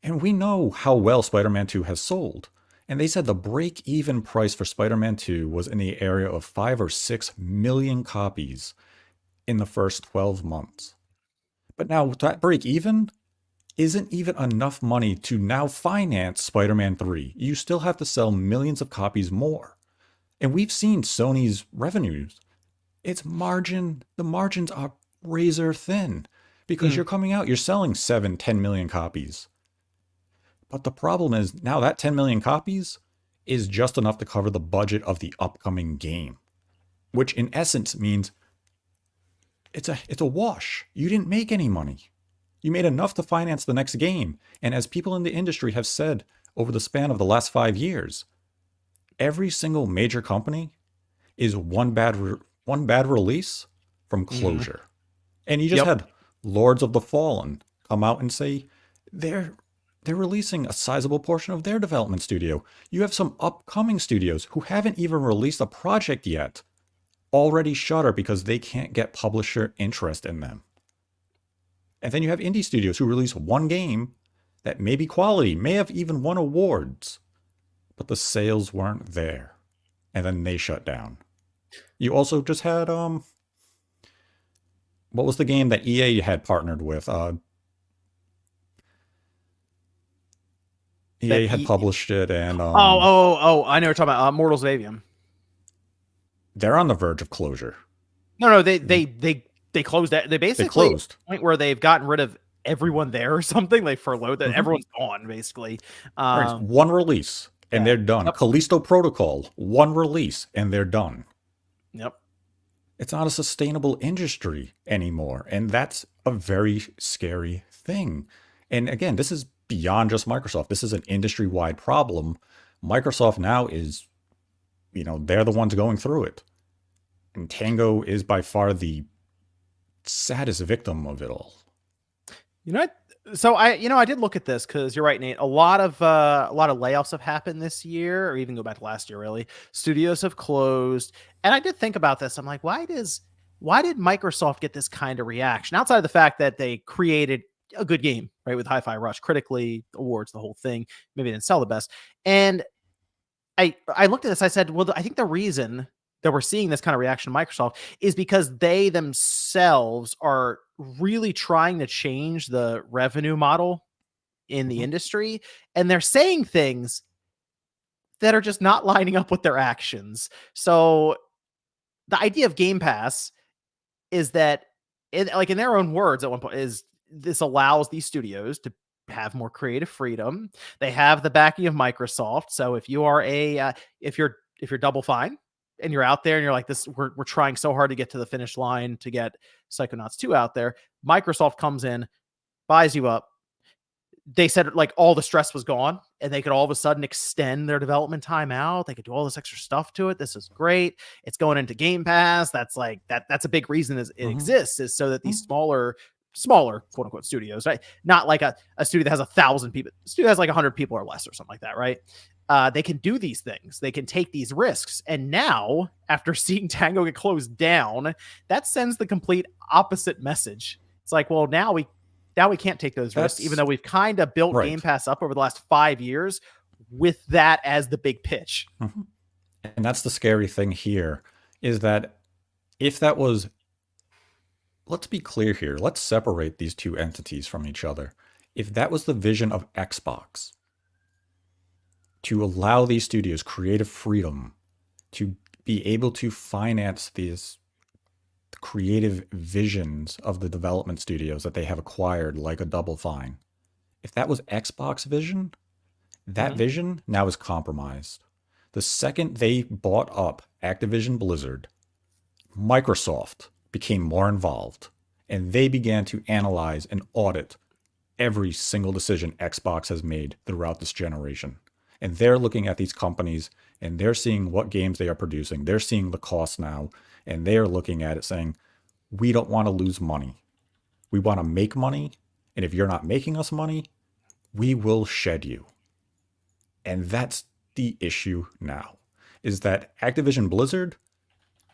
And we know how well Spider-Man 2 has sold. And they said the break-even price for Spider-Man 2 was in the area of 5 or 6 million copies in the first 12 months. But now that break-even isn't even enough money to now finance Spider-Man 3. You still have to sell millions of copies more. And we've seen Sony's revenues. The margins are razor thin because you're coming out, you're selling 7, 10 million copies. But the problem is now that 10 million copies is just enough to cover the budget of the upcoming game, which in essence means it's a wash. You didn't make any money. You made enough to finance the next game. And as people in the industry have said over the span of the last 5 years, every single major company is one bad release from closure. And you just had Lords of the Fallen come out and say They're releasing a sizable portion of their development studio. You have some upcoming studios who haven't even released a project yet, already shutter because they can't get publisher interest in them. And then you have indie studios who release one game that may be quality, may have even won awards, but the sales weren't there. And then they shut down. You also just had, what was the game that EA had partnered with? EA had published it, and I know what you're talking about. Mortals of Avium. They're on the verge of closure. No, they closed that. They basically closed. Point where they've gotten rid of everyone there or something. They furloughed that. Everyone's gone basically. One release and they're done. Yep. Callisto Protocol, one release and they're done. Yep. It's not a sustainable industry anymore, and that's a very scary thing. And again, this is beyond just Microsoft. This is an industry-wide problem. Microsoft now is, they're the ones going through it. And Tango is by far the saddest victim of it all. So I did look at this because you're right, Nate. A lot of layoffs have happened this year, or even go back to last year, really. Studios have closed. And I did think about this. I'm like, why did Microsoft get this kind of reaction? Outside of the fact that they created a good game, right, with Hi-Fi Rush, critically, awards, the whole thing. Maybe they didn't sell the best. And I looked at this, I said, well, I think the reason that we're seeing this kind of reaction to Microsoft is because they themselves are really trying to change the revenue model in the industry. And they're saying things that are just not lining up with their actions. So the idea of Game Pass is that, in their own words at one point, is this allows these studios to have more creative freedom. They have the backing of Microsoft. So if you are if you're Double Fine and you're out there and you're like, we're trying so hard to get to the finish line to get Psychonauts 2 out there, Microsoft comes in, buys you up. They said all the stress was gone and they could all of a sudden extend their development time out. They could do all this extra stuff to it. This is great. It's going into Game Pass. That's that's a big reason it exists, is so that these smaller quote unquote studios, right? Not like a studio that has 1,000 people. A studio has 100 people or less or something like that, right? They can do these things. They can take these risks. And now, after seeing Tango get closed down, that sends the complete opposite message. It's like, well, now we can't take those risks, even though we've kind of built Game Pass up over the last 5 years with that as the big pitch. Mm-hmm. And that's the scary thing here, is that if that was, let's be clear here, let's separate these two entities from each other. If that was the vision of Xbox, to allow these studios creative freedom, to be able to finance these creative visions of the development studios that they have acquired, like a Double Fine. If that was Xbox vision, that vision now is compromised. The second they bought up Activision Blizzard, Microsoft became more involved, and they began to analyze and audit every single decision Xbox has made throughout this generation. And they're looking at these companies and they're seeing what games they are producing. They're seeing the cost now, and they are looking at it saying, we don't want to lose money. We want to make money. And if you're not making us money, we will shed you. And that's the issue now, is that Activision Blizzard,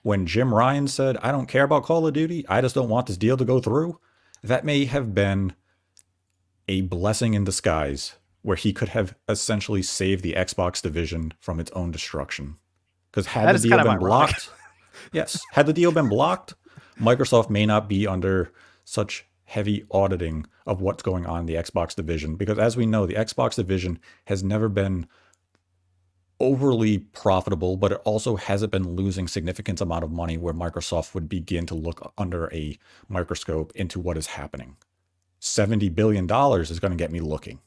when Jim Ryan said, I don't care about Call of Duty, I just don't want this deal to go through, that may have been a blessing in disguise, where he could have essentially saved the Xbox division from its own destruction. Because had the deal been blocked, had the deal been blocked, Microsoft may not be under such heavy auditing of what's going on in the Xbox division. Because as we know, the Xbox division has never been overly profitable, but it also hasn't been losing significant amount of money where Microsoft would begin to look under a microscope into what is happening. $70 billion is going to get me looking.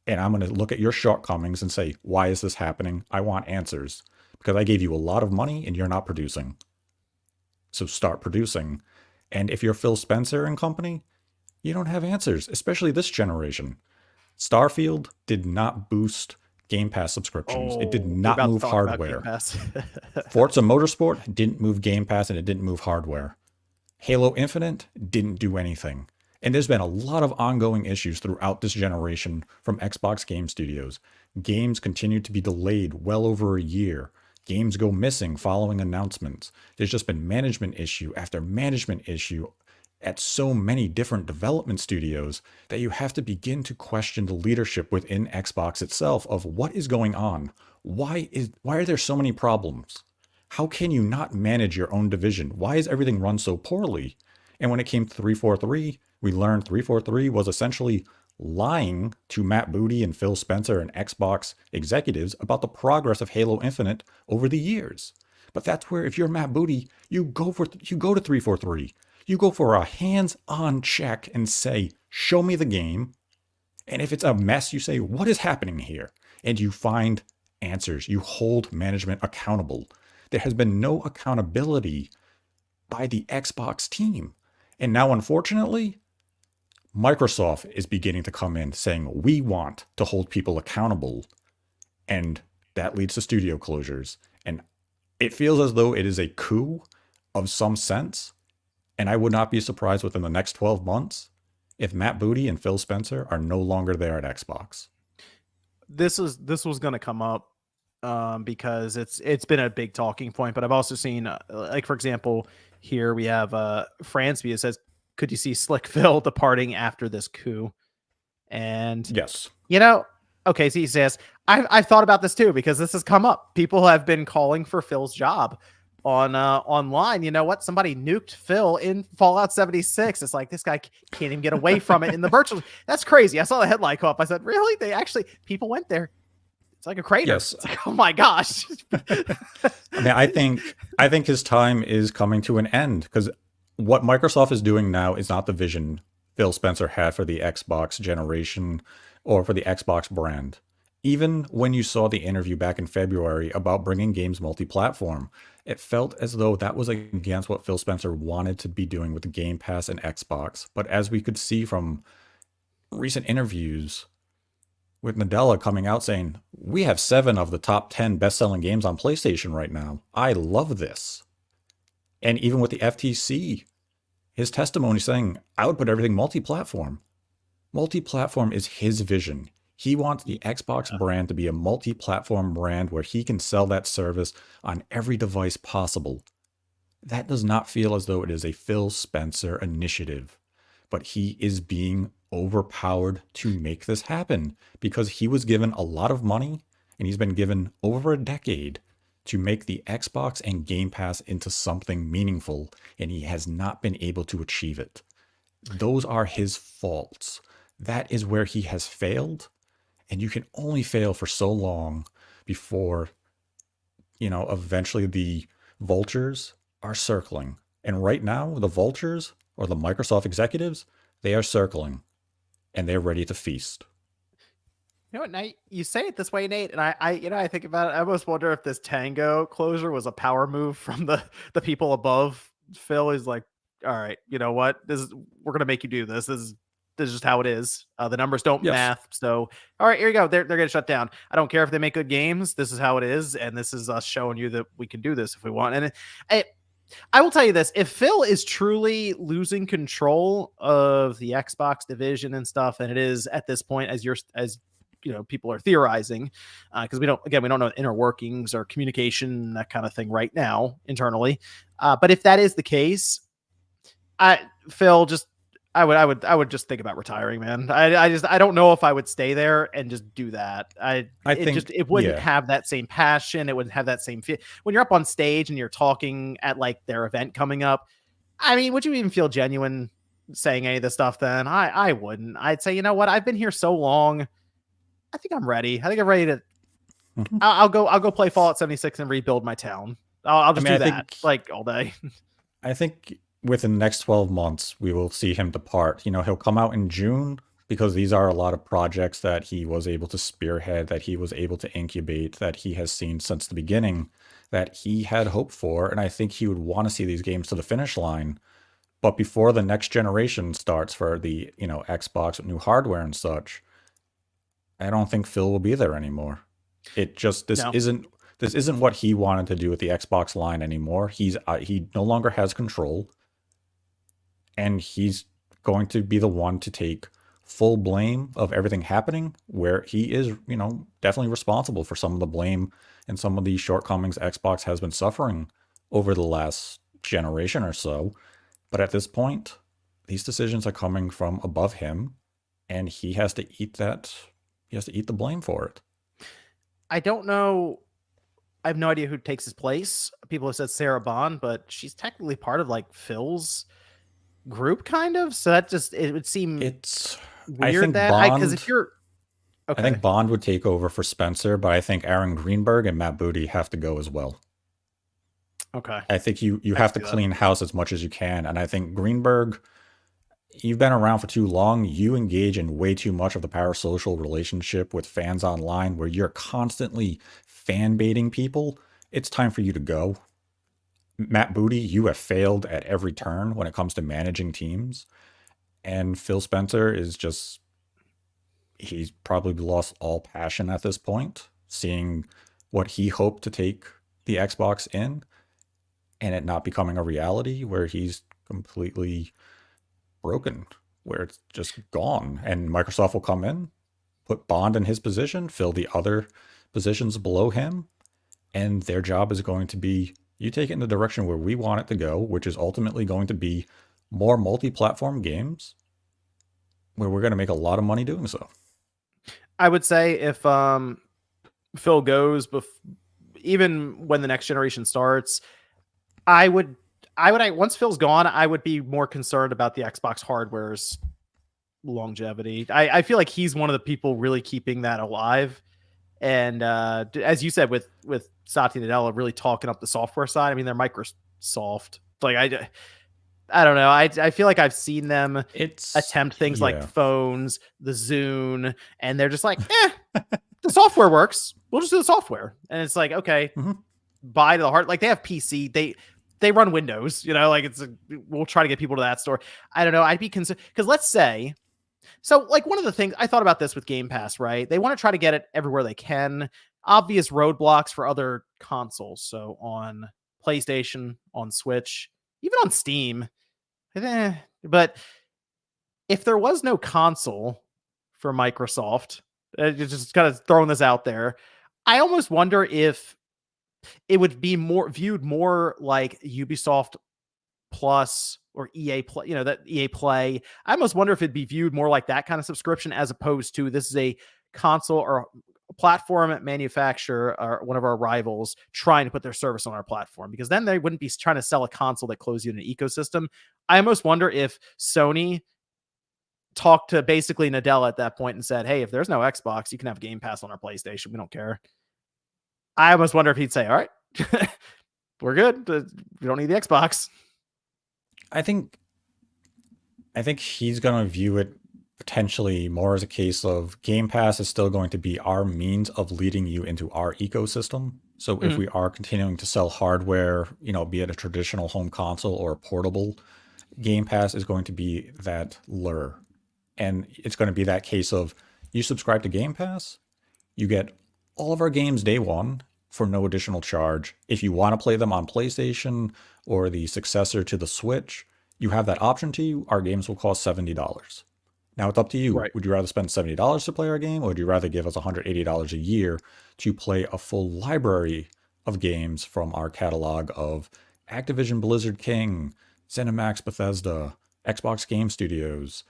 And I'm going to look at your shortcomings and say, why is this happening? I want answers, because I gave you a lot of money and you're not producing. So start producing. And if you're Phil Spencer and company, you don't have answers, especially this generation. Starfield did not boost Game Pass subscriptions. It did not move hardware. Forza Motorsport didn't move Game Pass, and it didn't move hardware. Halo Infinite didn't do anything. And there's been a lot of ongoing issues throughout this generation from Xbox Game Studios. Games continue to be delayed well over a year. Games go missing following announcements. There's just been management issue after management issue at so many different development studios that you have to begin to question the leadership within Xbox itself of what is going on. Why are there so many problems? How can you not manage your own division? Why is everything run so poorly? And when it came to 343, we learned 343 was essentially lying to Matt Booty and Phil Spencer and Xbox executives about the progress of Halo Infinite over the years. But that's where if you're Matt Booty, you go to 343. You go for a hands-on check and say, "Show me the game." And if it's a mess, you say, "What is happening here?" And you find answers. You hold management accountable. There has been no accountability by the Xbox team. And now, unfortunately, Microsoft is beginning to come in saying, "We want to hold people accountable." And that leads to studio closures. And it feels as though it is a coup of some sense. And I would not be surprised within the next 12 months if Matt Booty and Phil Spencer are no longer there at Xbox. This was going to come up because it's been a big talking point. But I've also seen, like, for example, here we have Fransby. It says, "Could you see Slick Phil departing after this coup?" And Yes. okay, so he says, I've thought about this too, because this has come up. People have been calling for Phil's job on online. You know what? Somebody nuked Phil in Fallout 76. It's like, this guy can't even get away from it in the virtual. That's crazy. I saw the headline go up. I said, really? People went there. It's like a crater. Yes. It's like, oh my gosh. I mean, I think his time is coming to an end, because what Microsoft is doing now is not the vision Phil Spencer had for the Xbox generation or for the Xbox brand. Even when you saw the interview back in February about bringing games multi-platform, it felt as though that was against what Phil Spencer wanted to be doing with the Game Pass and Xbox. But as we could see from recent interviews with Nadella coming out saying, "We have 7 of the top 10 best-selling games on PlayStation right now. I love this." And even with the FTC, his testimony saying, "I would put everything multi-platform." Multi-platform is his vision. He wants the Xbox brand to be a multi-platform brand where he can sell that service on every device possible. That does not feel as though it is a Phil Spencer initiative, but he is being overpowered to make this happen because he was given a lot of money, and he's been given over a decade to make the Xbox and Game Pass into something meaningful, and he has not been able to achieve it. Those are his faults. That is where he has failed, and you can only fail for so long before, eventually the vultures are circling. And right now, the vultures, or the Microsoft executives, they are circling, and they're ready to feast. You know what, Nate? You say it this way, Nate, and I think about it. I almost wonder if this Tango closure was a power move from the people above. Phil is like, all right, you know what? We're gonna make you do this. This is just how it is. The numbers don't Yes. math. So, all right, here you go. They're gonna shut down. I don't care if they make good games. This is how it is, and this is us showing you that we can do this if we want. And I will tell you this: if Phil is truly losing control of the Xbox division and stuff, and it is at this point, as people are theorizing, because we don't know the inner workings or communication, that kind of thing right now internally. But if that is the case, Phil, I would just think about retiring, man. I don't know if I would stay there and just do that. It wouldn't have that same passion. It wouldn't have that same feel when you're up on stage and you're talking at like their event coming up. I mean, would you even feel genuine saying any of this stuff then? I wouldn't. I'd say, you know what? I've been here so long. I think I'm ready. I think I'm ready to. Mm-hmm. I'll go play Fallout 76 and rebuild my town. I'll just do that like all day. I think within the next 12 months, we will see him depart. He'll come out in June because these are a lot of projects that he was able to spearhead, that he was able to incubate, that he has seen since the beginning, that he had hoped for. And I think he would want to see these games to the finish line. But before the next generation starts for the, Xbox with new hardware and such, I don't think Phil will be there anymore. This isn't what he wanted to do with the Xbox line anymore. He no longer has control, and he's going to be the one to take full blame of everything happening, where he is, definitely responsible for some of the blame and some of the shortcomings Xbox has been suffering over the last generation or so. But at this point, these decisions are coming from above him, and he has to eat that. He has to eat the blame for it. I don't know. I have no idea who takes his place. People have said Sarah Bond, but she's technically part of like Phil's group, kind of. So that just, it would seem It's, I weird think that because if Bond, you're I okay, think Bond would take over for Spencer, but I think Aaron Greenberg and Matt Booty have to go as well. okay, I think you I can have to see that. clean house as much as you can, and I think Greenberg, you've been around for too long. You engage in way too much of the parasocial relationship with fans online where you're constantly fan baiting people. It's time for you to go. Matt Booty, you have failed at every turn when it comes to managing teams. And Phil Spencer is just, he's probably lost all passion at this point, seeing what he hoped to take the Xbox in and it not becoming a reality where he's completely broken, where it's just gone. And Microsoft will come in, put Bond in his position, fill the other positions below him, and their job is going to be, you take it in the direction where we want it to go, which is ultimately going to be more multi-platform games, where we're going to make a lot of money doing so. I would say if Phil goes, even when the next generation starts, I would once Phil's gone, I would be more concerned about the Xbox hardware's longevity. I feel like he's one of the people really keeping that alive. And as you said, with Satya Nadella really talking up the software side, I mean, they're Microsoft. Like I don't know. I feel like I've seen them It's, attempt things like yeah. phones, the Zune, and they're just like, the software works. We'll just do the software. And it's like, okay, buy to the heart. Like they have PC. They run Windows, like we'll try to get people to that store. I don't know. I'd be concerned because let's say, so like one of the things I thought about this with Game Pass, right? They want to try to get it everywhere they can. Obvious roadblocks for other consoles. So on PlayStation, on Switch, even on Steam. But if there was no console for Microsoft, just kind of throwing this out there, I almost wonder if it would be viewed more like Ubisoft Plus or EA Play, that EA Play. I almost wonder if it'd be viewed more like that kind of subscription as opposed to this is a console or a platform manufacturer or one of our rivals trying to put their service on our platform, because then they wouldn't be trying to sell a console that closes you in an ecosystem. I almost wonder if Sony talked to basically Nadella at that point and said, hey, if there's no Xbox, you can have Game Pass on our PlayStation. We don't care. I almost wonder if he'd say, all right, we're good. We don't need the Xbox. I think he's going to view it potentially more as a case of Game Pass is still going to be our means of leading you into our ecosystem. So if we are continuing to sell hardware, be it a traditional home console or a portable, Game Pass is going to be that lure. And it's going to be that case of you subscribe to Game Pass, you get all of our games day one for no additional charge. If you want to play them on PlayStation or the successor to the Switch, you have that option to you. Our games will cost $70. Now it's up to you. Right. Would you rather spend $70 to play our game, or would you rather give us $180 a year to play a full library of games from our catalog of Activision Blizzard King, ZeniMax Bethesda, Xbox Game Studios?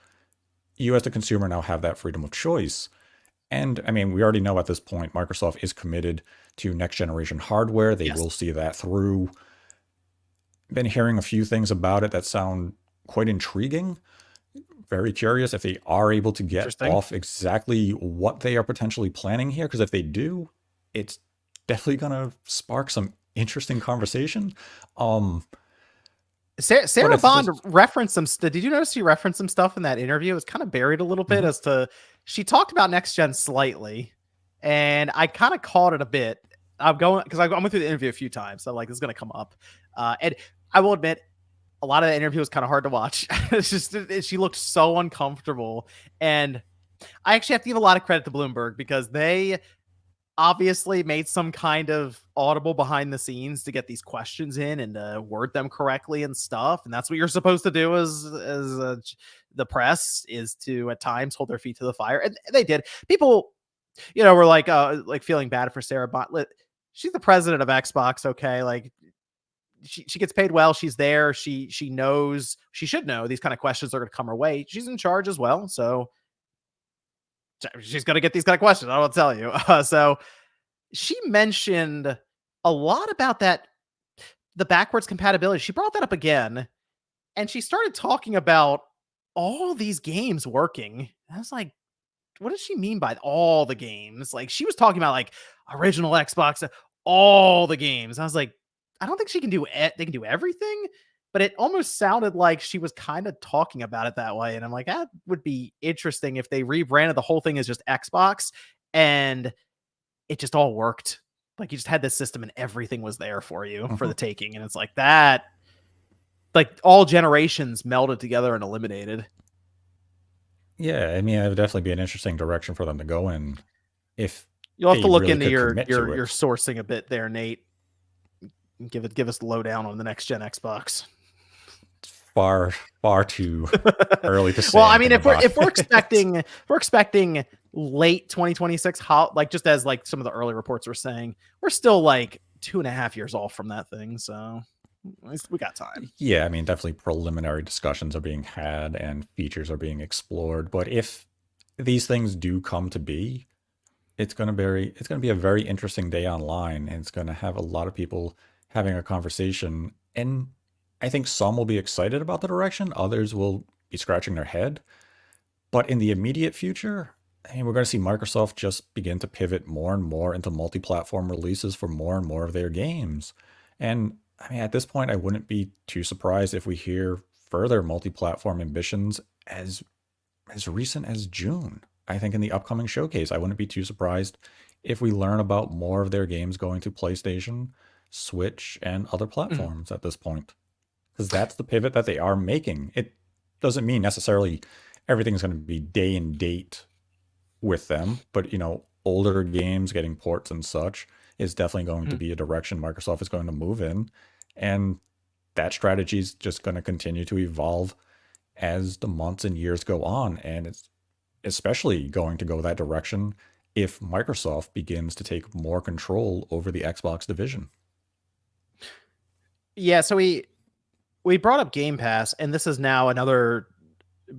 You as the consumer now have that freedom of choice. And I mean, we already know at this point, Microsoft is committed to next generation hardware. They will see that through. Been hearing a few things about it that sound quite intriguing. Very curious if they are able to get off exactly what they are potentially planning here. Because if they do, it's definitely going to spark some interesting conversation. Sarah Bond referenced some. Did you notice she referenced some stuff in that interview? It was kind of buried a little bit as to she talked about next gen slightly, and I kind of caught it a bit. I'm going because I went through the interview a few times, so like this is going to come up. And I will admit, a lot of the interview was kind of hard to watch. It's just she looked so uncomfortable, and I actually have to give a lot of credit to Bloomberg because they obviously made some kind of audible behind the scenes to get these questions in and word them correctly and stuff. And that's what you're supposed to do as the press, is to at times hold their feet to the fire. And they did. People, were like feeling bad for Sarah Bartlett. She's the president of Xbox. Okay. Like, she gets paid well. She's there. She knows, she should know these kind of questions are going to come her way. She's in charge as well. So she's going to get these kind of questions. I will tell you. So she mentioned a lot about the backwards compatibility. She brought that up again, and she started talking about all these games working. I was like, what does she mean by all the games? Like, she was talking about like original Xbox, all the games. I was like, I don't think she can do it. They can do everything, but it almost sounded like she was kind of talking about it that way. And I'm like, that would be interesting if they rebranded the whole thing as just Xbox and it just all worked. Like, you just had this system and everything was there for you for the taking. And it's like that, like all generations melded together and eliminated. Yeah, I mean, it would definitely be an interesting direction for them to go in if You'll have they to look really into could your commit to your it. your sourcing a bit there, Nate. Give us the lowdown on the next gen Xbox. Far, far too early to say Well, I mean, anything about if we're it. expecting late 2026, how, like, just as like some of the early reports were saying, we're still like 2.5 years off from that thing, so at least we got time. Yeah, I mean, definitely preliminary discussions are being had and features are being explored. But if these things do come to be, it's going to be a very interesting day online, and it's going to have a lot of people having a conversation. And I think some will be excited about the direction, others will be scratching their head. But in the immediate future, I mean, we're going to see Microsoft just begin to pivot more and more into multi-platform releases for more and more of their games. And I mean, at this point, I wouldn't be too surprised if we hear further multi-platform ambitions as recent as June. I think in the upcoming showcase, I wouldn't be too surprised if we learn about more of their games going to PlayStation, Switch, and other Mhm. platforms at this point. Because that's the pivot that they are making. It doesn't mean necessarily everything's going to be day and date with them, but older games getting ports and such is definitely going to Mhm. be a direction Microsoft is going to move in. And that strategy is just going to continue to evolve as the months and years go on. And it's especially going to go that direction if Microsoft begins to take more control over the Xbox division. Yeah, so we brought up Game Pass, and this is now another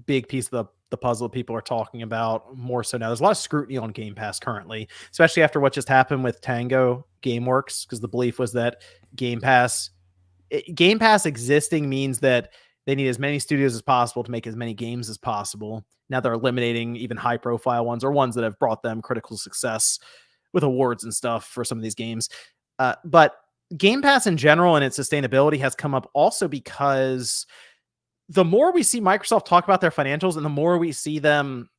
big piece of the puzzle people are talking about more so now. There's a lot of scrutiny on Game Pass currently, especially after what just happened with Tango Gameworks, because the belief was that Game Pass Game Pass existing means that they need as many studios as possible to make as many games as possible. Now they're eliminating even high profile ones or ones that have brought them critical success with awards and stuff for some of these games. But Game Pass in general and its sustainability has come up also because the more we see Microsoft talk about their financials and the more we see them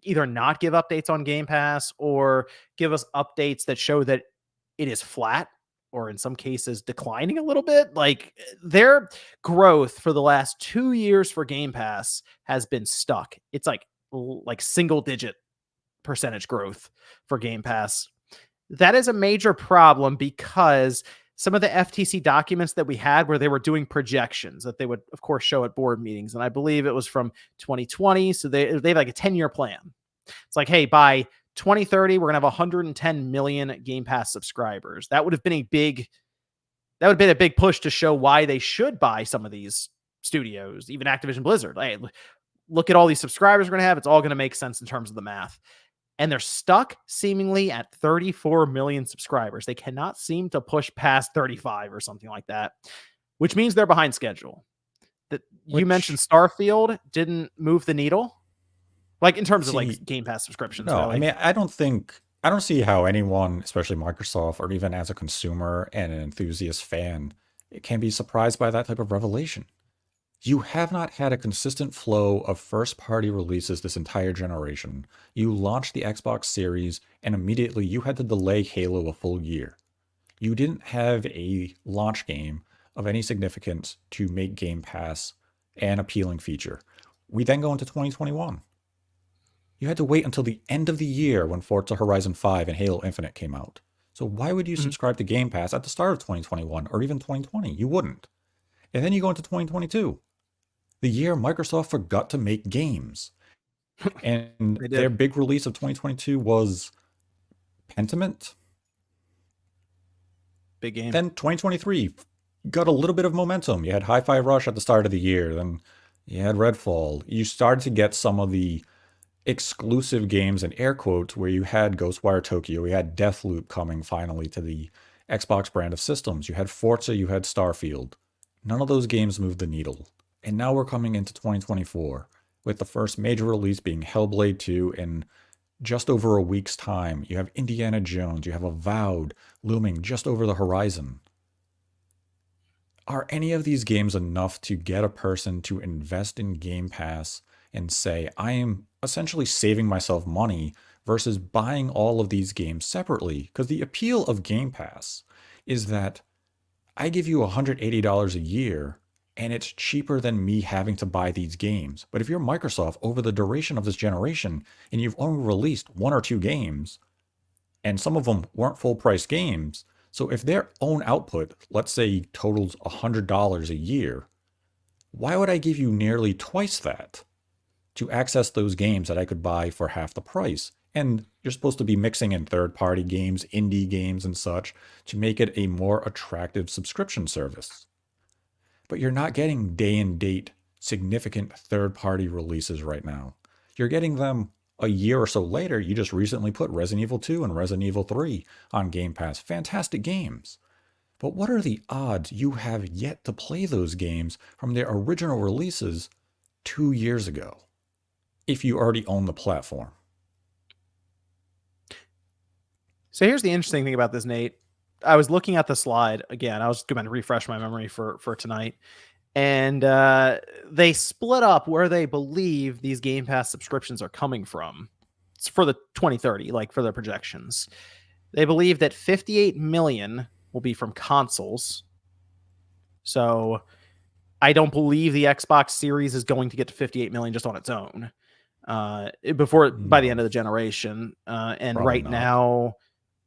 either not give updates on Game Pass or give us updates that show that it is flat or in some cases declining a little bit, like their growth for the last 2 years for Game Pass has been stuck. It's like single digit percentage growth for Game Pass. That is a major problem because some of the FTC documents that we had where they were doing projections that they would, of course, show at board meetings. And I believe it was from 2020. So they have like a 10-year plan. It's like, hey, by 2030, we're going to have 110 million Game Pass subscribers. That would have been a big push to show why they should buy some of these studios, even Activision Blizzard. Hey, look at all these subscribers we're going to have. It's all going to make sense in terms of the math. And they're stuck seemingly at 34 million subscribers. They cannot seem to push past 35 or something like that, which means they're behind schedule. That you mentioned Which, Starfield didn't move the needle, like in terms of like see, Game Pass subscriptions, no, I really. mean, I don't see how anyone, especially Microsoft, or even as a consumer and an enthusiast fan, can be surprised by that type of revelation. You have not had a consistent flow of first party releases this entire generation. You launched the Xbox Series, and immediately you had to delay Halo a full year. You didn't have a launch game of any significance to make Game Pass an appealing feature. We then go into 2021. You had to wait until the end of the year when Forza Horizon 5 and Halo Infinite came out. So why would you Mhm. subscribe to Game Pass at the start of 2021 or even 2020? You wouldn't. And then you go into 2022, the year Microsoft forgot to make games. And They their did. big release of 2022 was Pentiment. Big game. Then 2023 got a little bit of momentum. You had Hi-Fi Rush at the start of the year. Then you had Redfall. You started to get some of the exclusive games in air quotes where you had Ghostwire Tokyo, you had Deathloop coming finally to the Xbox brand of systems. You had Forza, you had Starfield. None of those games moved the needle. And now we're coming into 2024 with the first major release being Hellblade 2 in just over a week's time. You have Indiana Jones, you have Avowed looming just over the horizon. Are any of these games enough to get a person to invest in Game Pass and say, I am essentially saving myself money versus buying all of these games separately? Because the appeal of Game Pass is that I give you $180 a year and it's cheaper than me having to buy these games. But if you're Microsoft over the duration of this generation and you've only released one or two games, and some of them weren't full price games, so if their own output, let's say, totals $100 a year, why would I give you nearly twice that to access those games that I could buy for half the price? And you're supposed to be mixing in third party games, indie games, and such to make it a more attractive subscription service. But you're not getting day and date significant third party releases right now. You're getting them a year or so later. You just recently put Resident Evil 2 and Resident Evil 3 on Game Pass. Fantastic games. But what are the odds you have yet to play those games from their original releases 2 years ago if you already own the platform? So here's the interesting thing about this, Nate. I was looking at the slide again. I was going to refresh my memory for tonight, and they split up where they believe these Game Pass subscriptions are coming from. It's for the 2030, like for their projections. They believe that 58 million will be from consoles. So I don't believe the Xbox Series is going to get to 58 million just on its own by the end No, of the generation. And probably right not. now,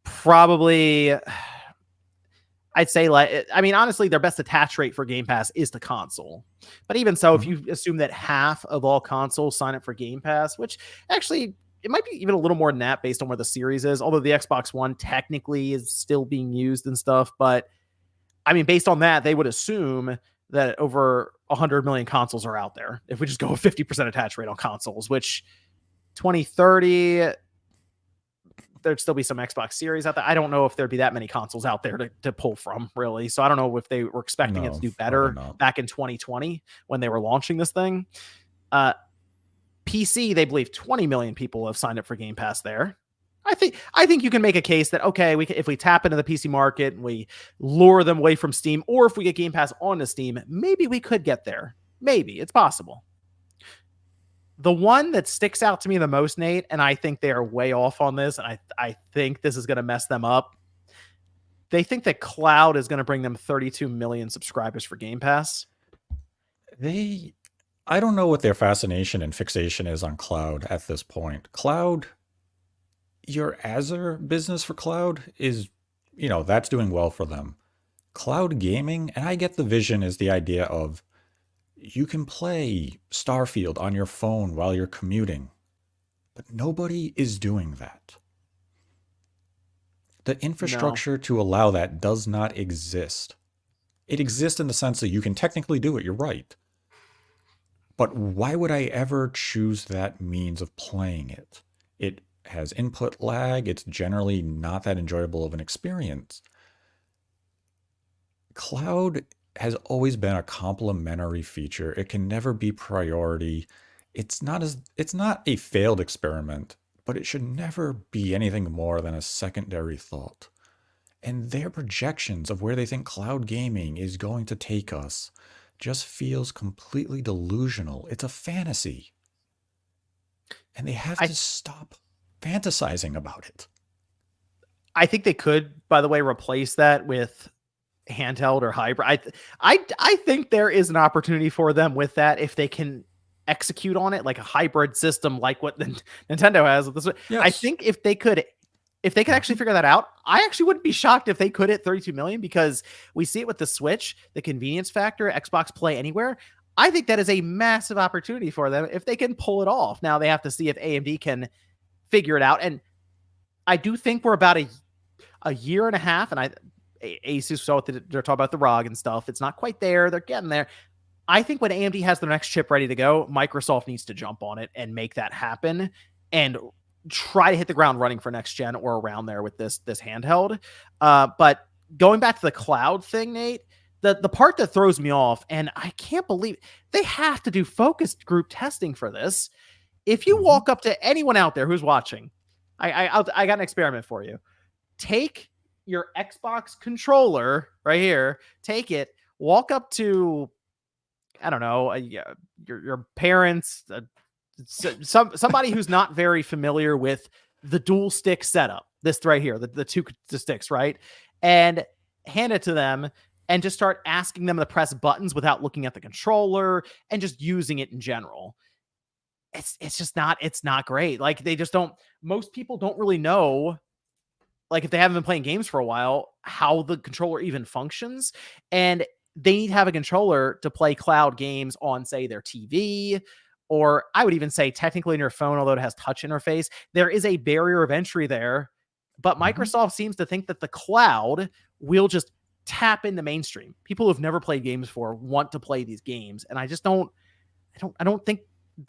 probably I'd say, like, I mean, honestly, their best attach rate for Game Pass is the console. But even so, if Mhm. you assume that half of all consoles sign up for Game Pass, which actually it might be even a little more than that based on where the series is, although the Xbox One technically is still being used and stuff. But I mean, based on that, they would assume that over 100 million consoles are out there. If we just go a 50% attach rate on consoles, which 2030, there'd still be some Xbox Series out there. I don't know if there'd be that many consoles out there to pull from, really. So I don't know if they were expecting it to No, do probably better not. back in 2020 when they were launching this thing. Uh, PC, they believe 20 million people have signed up for Game Pass there. I think you can make a case that, okay, if we tap into the PC market and we lure them away from Steam, or if we get Game Pass onto Steam, maybe we could get there. Maybe it's possible. The one that sticks out to me the most, Nate, and I think they are way off on this, and I think this is going to mess them up. They think that cloud is going to bring them 32 million subscribers for Game Pass. They, I don't know what their fascination and fixation is on cloud at this point. Cloud, your Azure business for cloud is, that's doing well for them. Cloud gaming, and I get the vision is the idea of you can play Starfield on your phone while you're commuting, but nobody is doing that. The No. infrastructure to allow that does not exist. It exists in the sense that you can technically do it, you're right. But why would I ever choose that means of playing it? It has input lag, it's generally not that enjoyable of an experience. Cloud has always been a complementary feature. It can never be priority. It's not a failed experiment, but it should never be anything more than a secondary thought. And their projections of where they think cloud gaming is going to take us just feels completely delusional. It's a fantasy. And they have I to stop fantasizing about it. I think they could, by the way, replace that with handheld or hybrid. I think there is an opportunity for them with that if they can execute on it, like a hybrid system, like what Nintendo has with this. Yes. I think if they could actually figure that out, I actually wouldn't be shocked if they could hit 32 million, because we see it with the Switch, the convenience factor, Xbox Play Anywhere. I think that is a massive opportunity for them if they can pull it off. Now they have to see if AMD can figure it out. And I do think we're about a year and a half, and Asus, so they're talking about the ROG and stuff. It's not quite there. They're getting there. I think when AMD has their next chip ready to go, Microsoft needs to jump on it and make that happen and try to hit the ground running for next gen or around there with this handheld. But going back to the cloud thing, Nate, the part that throws me off, and I can't believe they have to do focus group testing for this. If you walk up to anyone out there who's watching, I got an experiment for you. Take your Xbox controller right here, take it, walk up to, I don't know, your parents, somebody who's not very familiar with the dual stick setup, this right here, the two sticks, right? And hand it to them and just start asking them to press buttons without looking at the controller and just using it in general. It's just not, it's not great. Like they just don't, most people don't really know, like if they haven't been playing games for a while, how the controller even functions. And they need to have a controller to play cloud games on, say, their TV, or I would even say technically in your phone, although it has touch interface. There is a barrier of entry there, but Microsoft seems to think that the cloud will just tap into mainstream. People who've never played games before want to play these games, and I don't think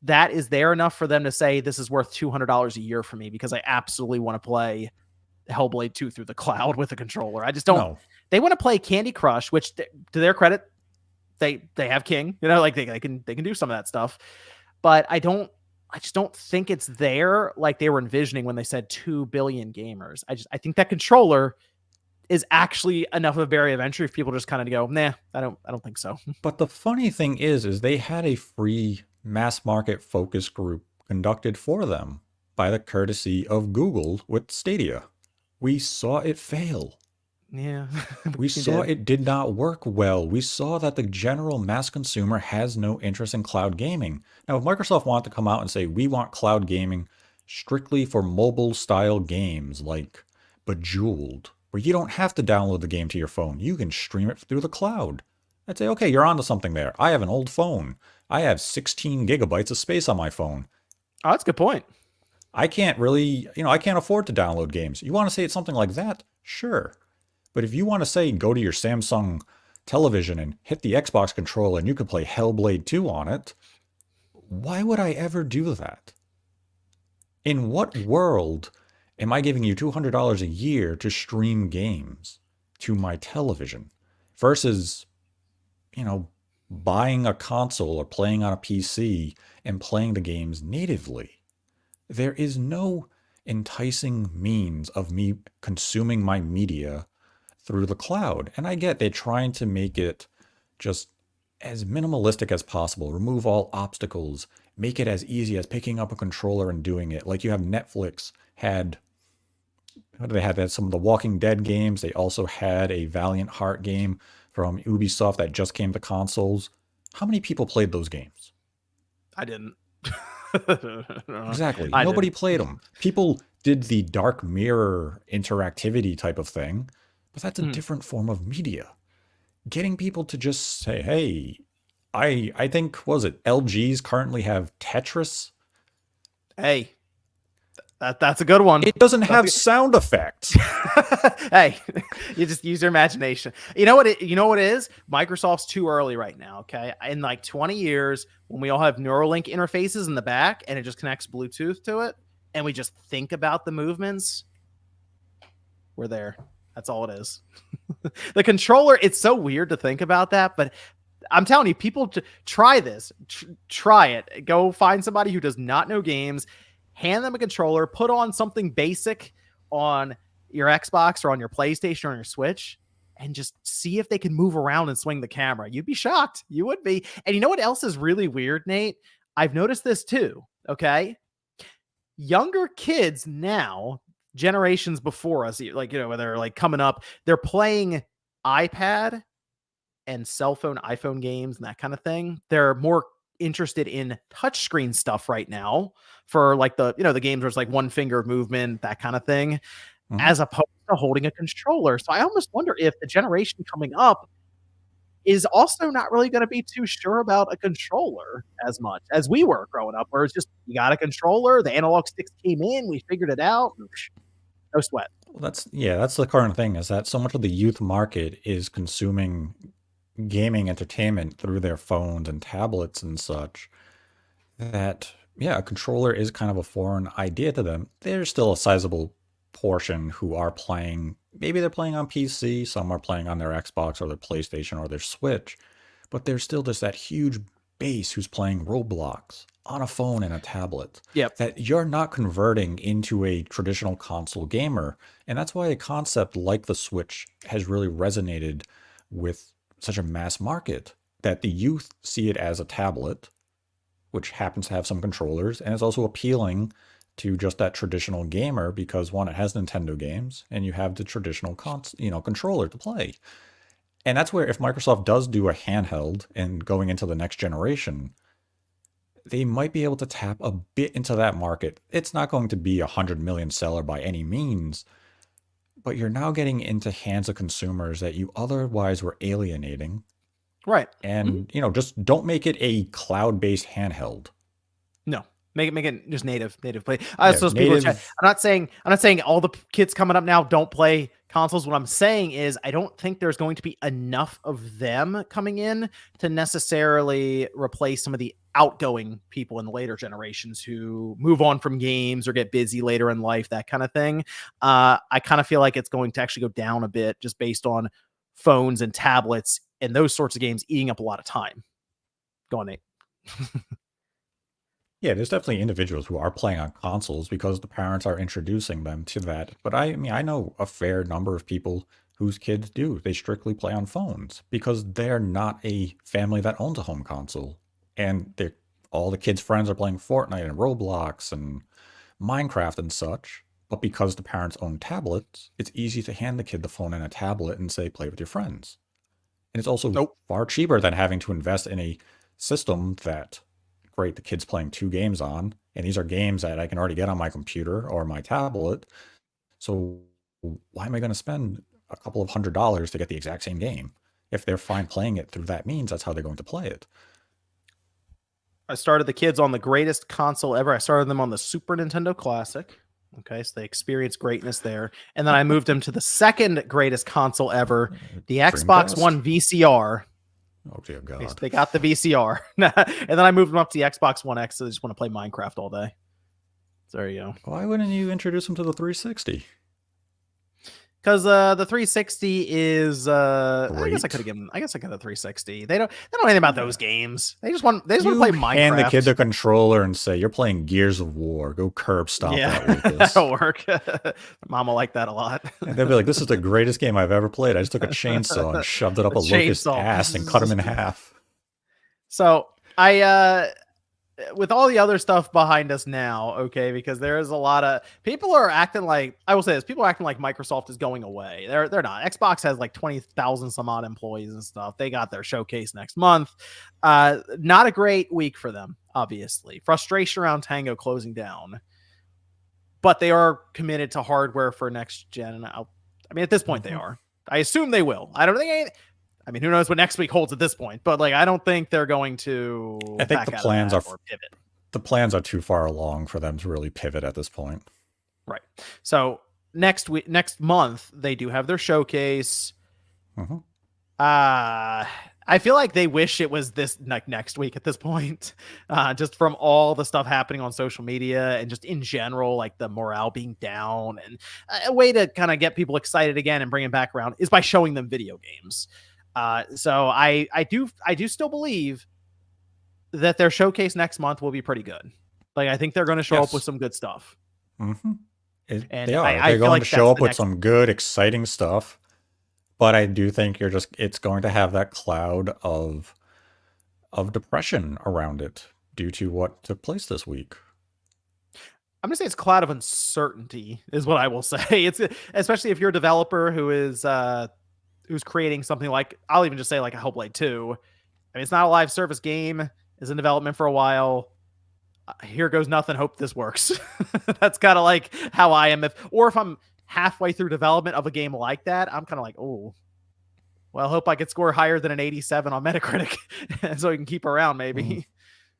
that is there enough for them to say this is worth $200 a year for me, because I absolutely want to play Hellblade 2 through the cloud with a controller. I just don't. No. They want to play Candy Crush, which to their credit, they have King, like they can do some of that stuff. But I just don't think it's there like they were envisioning when they said 2 billion gamers. I think that controller is actually enough of a barrier of entry if people just kind of go, nah, I don't think so. But the funny thing is they had a free mass market focus group conducted for them by the courtesy of Google with Stadia. We saw it fail. Yeah. We saw it did not work well. We saw that the general mass consumer has no interest in cloud gaming. Now, if Microsoft wanted to come out and say, we want cloud gaming strictly for mobile style games like Bejeweled, where you don't have to download the game to your phone, you can stream it through the cloud. I'd say, okay, you're onto something there. I have an old phone. I have 16 gigabytes of space on my phone. Oh, that's a good point. I can't really, I can't afford to download games. You want to say it's something like that? Sure. But if you want to say go to your Samsung television and hit the Xbox controller and you can play Hellblade 2 on it, why would I ever do that? In what world am I giving you $200 a year to stream games to my television versus, buying a console or playing on a PC and playing the games natively? There is no enticing means of me consuming my media through the cloud. And I get they're trying to make it just as minimalistic as possible, remove all obstacles, make it as easy as picking up a controller and doing it. Like you have Netflix had, what do they have? They had some of the Walking Dead games. They also had a Valiant Heart game from Ubisoft that just came to consoles. How many people played those games? I didn't. Exactly. Nobody played them. People did the Dark Mirror interactivity type of thing, but that's a different form of media. Getting people to just say, hey, I think, was it LGs currently have Tetris? Hey, that's a good one. It doesn't have sound effects. Hey, you just use your imagination. You know what it is? Microsoft's too early right now, okay? In like 20 years, when we all have Neuralink interfaces in the back and it just connects Bluetooth to it, and we just think about the movements, we're there. That's all it is. The controller, it's so weird to think about that, but I'm telling you, people try this. Try it. Go find somebody who does not know games, hand them a controller, put on something basic on your Xbox or on your PlayStation or on your Switch, and just see if they can move around and swing the camera. You'd be shocked. You would be. And you know what else is really weird, Nate? I've noticed this too, okay? Younger kids now, generations before us, like, when they're like coming up, they're playing iPad and cell phone, iPhone games and that kind of thing. They're more interested in touchscreen stuff right now for like the games where it's like one finger movement, that kind of thing, Mhm. as opposed to holding a controller. So I almost wonder if the generation coming up is also not really going to be too sure about a controller as much as we were growing up, where it's just you got a controller, the analog sticks came in, we figured it out, no sweat. Well, that's the current thing, is that so much of the youth market is consuming gaming entertainment through their phones and tablets and such, that yeah, a controller is kind of a foreign idea to them. There's still a sizable portion who are playing, maybe they're playing on PC, some are playing on their Xbox or their PlayStation or their Switch, but there's still just that huge base who's playing Roblox on a phone and a tablet Yep. that you're not converting into a traditional console gamer. And that's why a concept like the Switch has really resonated with such a mass market, that the youth see it as a tablet, which happens to have some controllers, and is also appealing to just that traditional gamer because one, it has Nintendo games, and you have the traditional controller to play. And that's where if Microsoft does do a handheld and going into the next generation, they might be able to tap a bit into that market. It's not going to be a 100 million seller by any means, but you're now getting into hands of consumers that you otherwise were alienating. Right. And, just don't make it a cloud-based handheld. No, make it just native play. Yeah, So people in chat, native. I'm not saying all the kids coming up now don't play consoles. What I'm saying is I don't think there's going to be enough of them coming in to necessarily replace some of the outgoing people in the later generations who move on from games or get busy later in life, that kind of thing. I kind of feel like it's going to actually go down a bit just based on phones and tablets and those sorts of games eating up a lot of time. Go on, Nate. Yeah, there's definitely individuals who are playing on consoles because the parents are introducing them to that. But I mean, I know a fair number of people whose kids do. They strictly play on phones because they're not a family that owns a home console. And all the kids' friends are playing Fortnite and Roblox and Minecraft and such. But because the parents own tablets, it's easy to hand the kid the phone and a tablet and say, play with your friends. And it's also Nope. far cheaper than having to invest in a system that, great, the kid's playing 2 games on, and these are games that I can already get on my computer or my tablet. So why am I going to spend a couple of $100s to get the exact same game? If they're fine playing it through that means, that's how they're going to play it. I started the kids on the greatest console ever. I started them on the Super Nintendo Classic. Okay, so they experienced greatness there. And then I moved them to the second greatest console ever, the Xbox Dreamcast? One VCR. Oh, dear God. They got the VCR. And then I moved them up to the Xbox One X, so they just want to play Minecraft all day. So there you go. Why wouldn't you introduce them to the 360? Because the 360 is I guess I Great. could have given. I guess I got a 360. They don't know anything about those games. They just want to play Minecraft. Hand the kid the controller and say, "You're playing Gears of War. Go curb stop that, Lucas." That'll work. Mom will like that a lot. And they'll be like, "This is the greatest game I've ever played. I just took a chainsaw and shoved it up a locust's ass and cut him in half." So with all the other stuff behind us now, okay, because there is a lot of people are acting like, I will say this, people are acting like Microsoft is going away. They're not. Xbox has like 20,000 some odd employees and stuff. They got their showcase next month. Not a great week for them, obviously. Frustration around Tango closing down. But they are committed to hardware for next gen. I mean, at this point they are. I assume they will. I don't think I mean, who knows what next week holds at this point, but like, I don't think they're going to. I think the plans are pivot. The plans are too far along for them to really pivot at this point. Right. So next month, they do have their showcase. Mm-hmm. I feel like they wish it was this next week at this point, just from all the stuff happening on social media and just in general, like the morale being down, and a way to kind of get people excited again and bring them back around is by showing them video games. So I do still believe that their showcase next month will be pretty good. Like, I think they're going to show up with some good stuff. Mm-hmm. And they are. They're going to show up with some good, exciting stuff. But I do think it's going to have that cloud of depression around it due to what took place this week. I'm gonna say it's a cloud of uncertainty is what I will say. It's especially if you're a developer who's creating something like, I'll even just say like a Hellblade 2. I mean, it's not a live service game. is in development for a while. Here goes nothing. Hope this works. That's kind of like how I am. If I'm halfway through development of a game like that, I'm kind of like, oh, well, hope I could score higher than an 87 on Metacritic, so we can keep around maybe.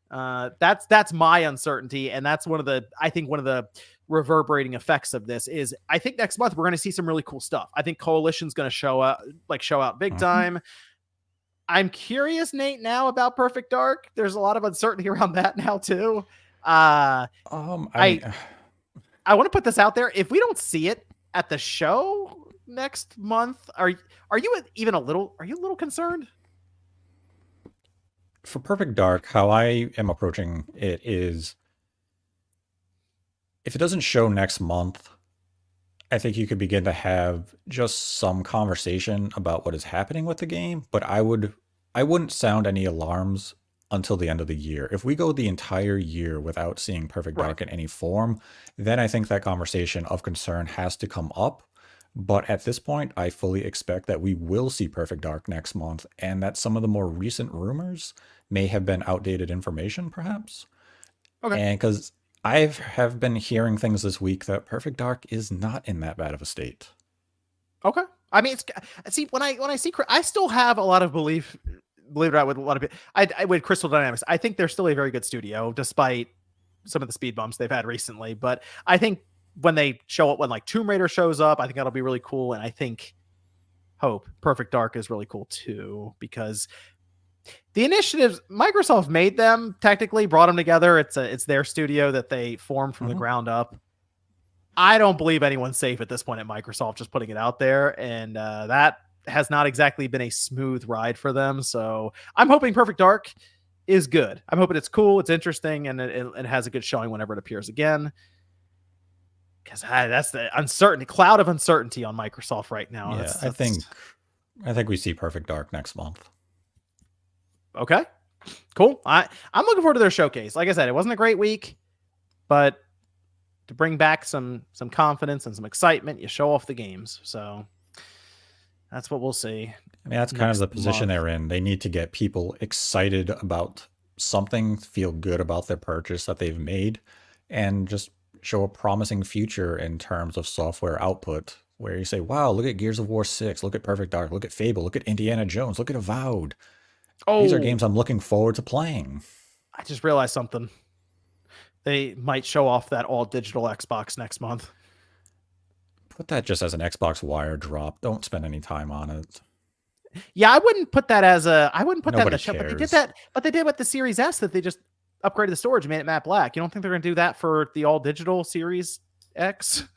That's my uncertainty, and that's one of the reverberating effects of this is I think next month we're going to see some really cool stuff. I think Coalition's going to show out big time. I'm curious, Nate, now about Perfect Dark. There's a lot of uncertainty around that now too. I want to put this out there. If we don't see it at the show next month, are you a little concerned? For Perfect Dark, how I am approaching it is, if it doesn't show next month, I think you could begin to have just some conversation about what is happening with the game, but I wouldn't sound any alarms until the end of the year. If we go the entire year without seeing Perfect Dark in any form, then I think that conversation of concern has to come up. But at this point, I fully expect that we will see Perfect Dark next month, and that some of the more recent rumors may have been outdated information, perhaps. Okay. And because I have been hearing things this week that Perfect Dark is not in that bad of a state. Okay. I mean, when I see, I still have a lot of belief, believe it or not, with a lot of people. With Crystal Dynamics, I think they're still a very good studio, despite some of the speed bumps they've had recently. But I think when they show up, when like Tomb Raider shows up, I think that'll be really cool. And I think Perfect Dark is really cool too, because the initiatives Microsoft made them, technically brought them together. It's their studio that they formed from the ground up. I don't believe anyone's safe at this point at Microsoft, just putting it out there. And that has not exactly been a smooth ride for them. So I'm hoping Perfect Dark is good. I'm hoping it's cool, it's interesting, and it has a good showing whenever it appears again. Because that's the cloud of uncertainty on Microsoft right now. Yeah, I think we see Perfect Dark next month. Okay, cool. I'm looking forward to their showcase. Like I said, it wasn't a great week, but to bring back some confidence and some excitement, you show off the games. So that's what we'll see. I mean, that's kind of the position they're in. They need to get people excited about something, feel good about their purchase that they've made, and just show a promising future in terms of software output, where you say, wow, look at Gears of War 6, look at Perfect Dark, look at Fable, look at Indiana Jones, look at Avowed. These are games I'm looking forward to playing. I just realized something. They might show off that all-digital Xbox next month. Put that just as an Xbox Wire drop. Don't spend any time on it. Yeah, I wouldn't put that as a... I wouldn't put Nobody that in the show, but they did cares. that. But they did with the Series S, that they just upgraded the storage and made it matte black. You don't think they're going to do that for the all-digital Series X?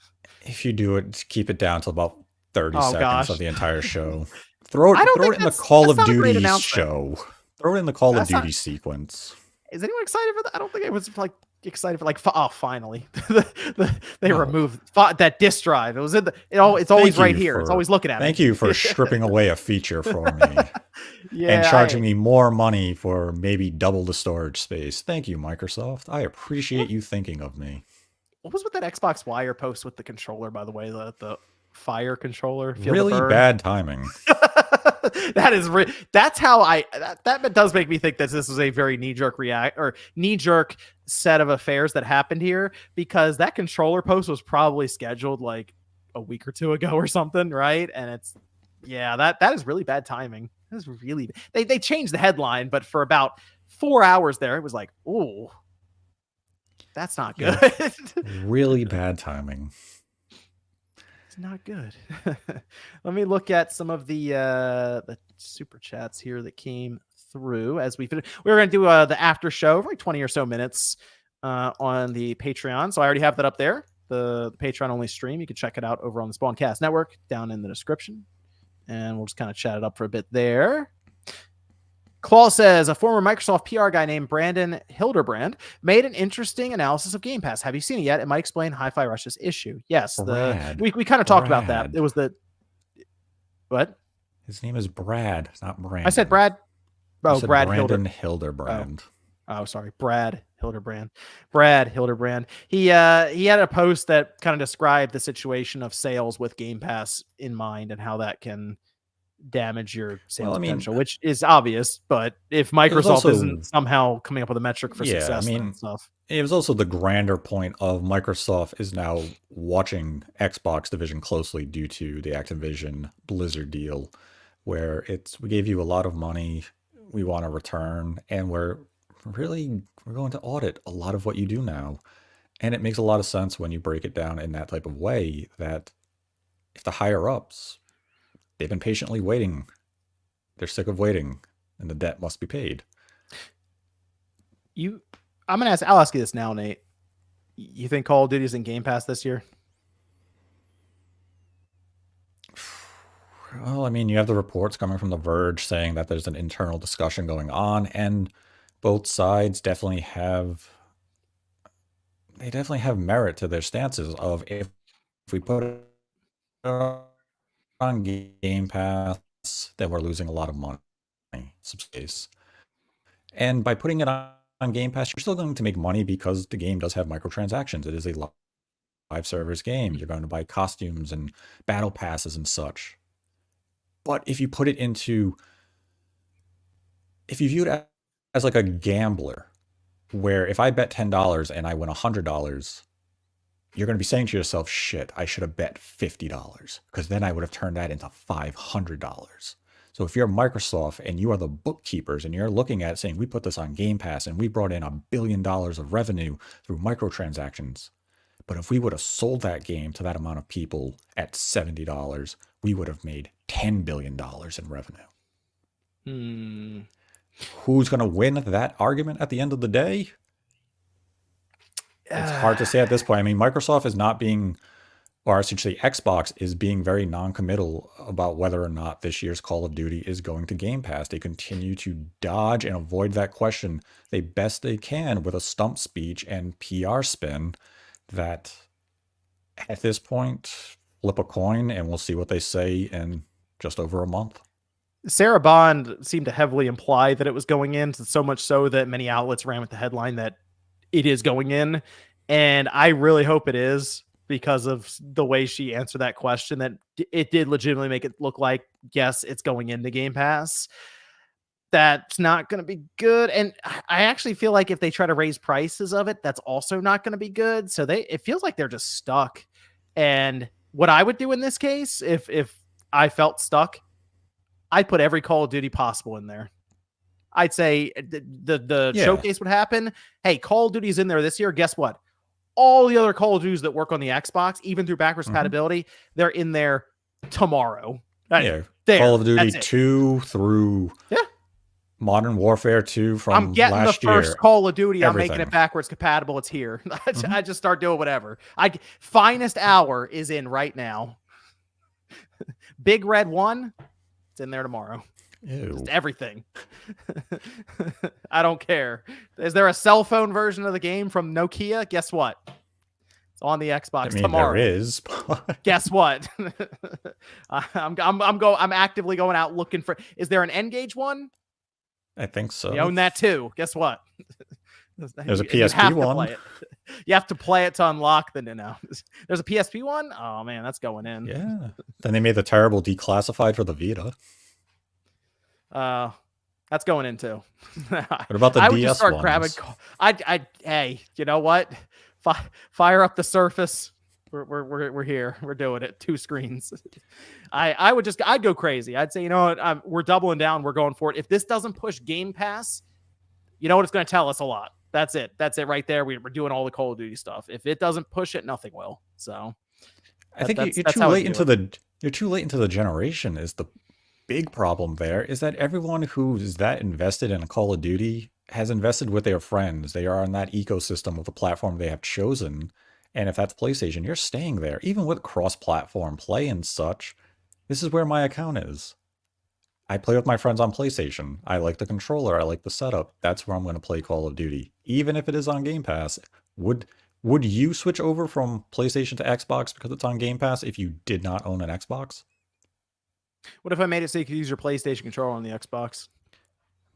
If you do it, keep it down to about 30 seconds of the entire show. Throw it in the Call of Duty show. Throw it in the Call of Duty sequence. Is anyone excited for that? I don't think I was like excited for finally they removed that disk drive. It was in it's always right here. It's always looking at me. Thank you for stripping away a feature for me. And charging me more money for maybe double the storage space. Thank you, Microsoft. I appreciate you thinking of me. What was with that Xbox Wire post with the controller, by the way? The Fire controller. Really bad timing. That's how that does make me think that this is a very knee-jerk set of affairs that happened here, because that controller post was probably scheduled like a week or two ago or something, right? And that is really bad timing. That is really they changed the headline, but for about 4 hours there, it was like, ooh, that's not good. Really bad timing. Not good. Let me look at some of the super chats here that came through as we finish. We're going to do the after show for like 20 or so minutes on the Patreon. So I already have that up there, the Patreon only stream. You can check it out over on the Spawncast Network down in the description, and we'll just kind of chat it up for a bit there. Claw says, a former Microsoft PR guy named Brandon Hildebrand made an interesting analysis of Game Pass. Have you seen it yet? It might explain Hi-Fi Rush's issue. Yes, we kind of talked about that. It was what? His name is Brad, not Brandon. I said Brad. Oh, Brandon Hildebrand. Oh, sorry, Brad Hildebrand. Brad Hildebrand. He had a post that kind of described the situation of sales with Game Pass in mind, and how that can damage your Well, sales I mean, potential, which is obvious. But if it was Microsoft also, isn't somehow coming up with a metric for yeah, I success there and mean, stuff, it was also the grander point of Microsoft is now watching Xbox division closely due to the Activision Blizzard deal, where it's we gave you a lot of money, we want a return, and we're going to audit a lot of what you do now. And it makes a lot of sense when you break it down in that type of way that if the higher ups, they've been patiently waiting, they're sick of waiting, and the debt must be paid. I'll ask you this now, Nate. You think Call of Duty's in Game Pass this year? Well, I mean, you have the reports coming from The Verge saying that there's an internal discussion going on, and both sides definitely have merit to their stances of if we put it on Game Pass, then we're losing a lot of money, some space. And by putting it on Game Pass, you're still going to make money because the game does have microtransactions. It is a live service game. You're going to buy costumes and battle passes and such. But if you put it into, if you view it as like a gambler, where if I bet $10 and I win $100, you're going to be saying to yourself, shit, I should have bet $50 because then I would have turned that into $500. So if you're Microsoft and you are the bookkeepers and you're looking at saying, we put this on Game Pass and we brought in $1 billion of revenue through microtransactions, but if we would have sold that game to that amount of people at $70, we would have made $10 billion in revenue. Who's going to win that argument at the end of the day? It's hard to say at this point. I mean, Microsoft is not being, or essentially Xbox is being very non-committal about whether or not this year's Call of Duty is going to Game Pass. They continue to dodge and avoid that question they best they can with a stump speech and PR spin that at this point, flip a coin and we'll see what they say in just over a month. Sarah Bond seemed to heavily imply that it was going in, so much so that many outlets ran with the headline that it is going in. And I really hope it is, because of the way she answered that question, that it did legitimately make it look like, yes, it's going into Game Pass. That's not going to be good. And I actually feel like if they try to raise prices of it, that's also not going to be good. So it feels like they're just stuck. And what I would do in this case, if I felt stuck, I'd put every Call of Duty possible in there. I'd say the showcase would happen. Hey, Call of Duty's in there this year. Guess what? All the other Call of Duties that work on the Xbox, even through backwards compatibility, they're in there tomorrow. There. Call of Duty 2 through Modern Warfare 2 from I'm getting last the first year. Call of Duty. Everything. I'm making it backwards compatible. It's here. I just start doing whatever. Finest Hour is in right now. Big Red 1, it's in there tomorrow. Just everything. I don't care. Is there a cell phone version of the game from Nokia? Guess what? It's on the Xbox tomorrow. There is. Guess what? I'm actively going out looking for. Is there an N-Gage one? I think so. You own that too. Guess what? There's a PSP one. You have to play it to unlock the There's a PSP one? Oh man, that's going in. Yeah. Then they made the terrible Declassified for the Vita. That's going in too. What about the DS would just start ones? grabbing. Hey, you know what? Fire up the Surface. We're here. We're doing it. 2 screens. I'd go crazy. I'd say, you know what? We're doubling down. We're going for it. If this doesn't push Game Pass, you know what? It's going to tell us a lot. That's it. That's it right there. We're doing all the Call of Duty stuff. If it doesn't push it, nothing will. So I think you're too late into the generation is the big problem there, is that everyone who is that invested in a Call of Duty has invested with their friends. They are in that ecosystem of the platform they have chosen. And if that's PlayStation, you're staying there. Even with cross-platform play and such, this is where my account is. I play with my friends on PlayStation. I like the controller. I like the setup. That's where I'm going to play Call of Duty. Even if it is on Game Pass. Would you switch over from PlayStation to Xbox because it's on Game Pass if you did not own an Xbox? What if I made it so you could use your PlayStation controller on the Xbox?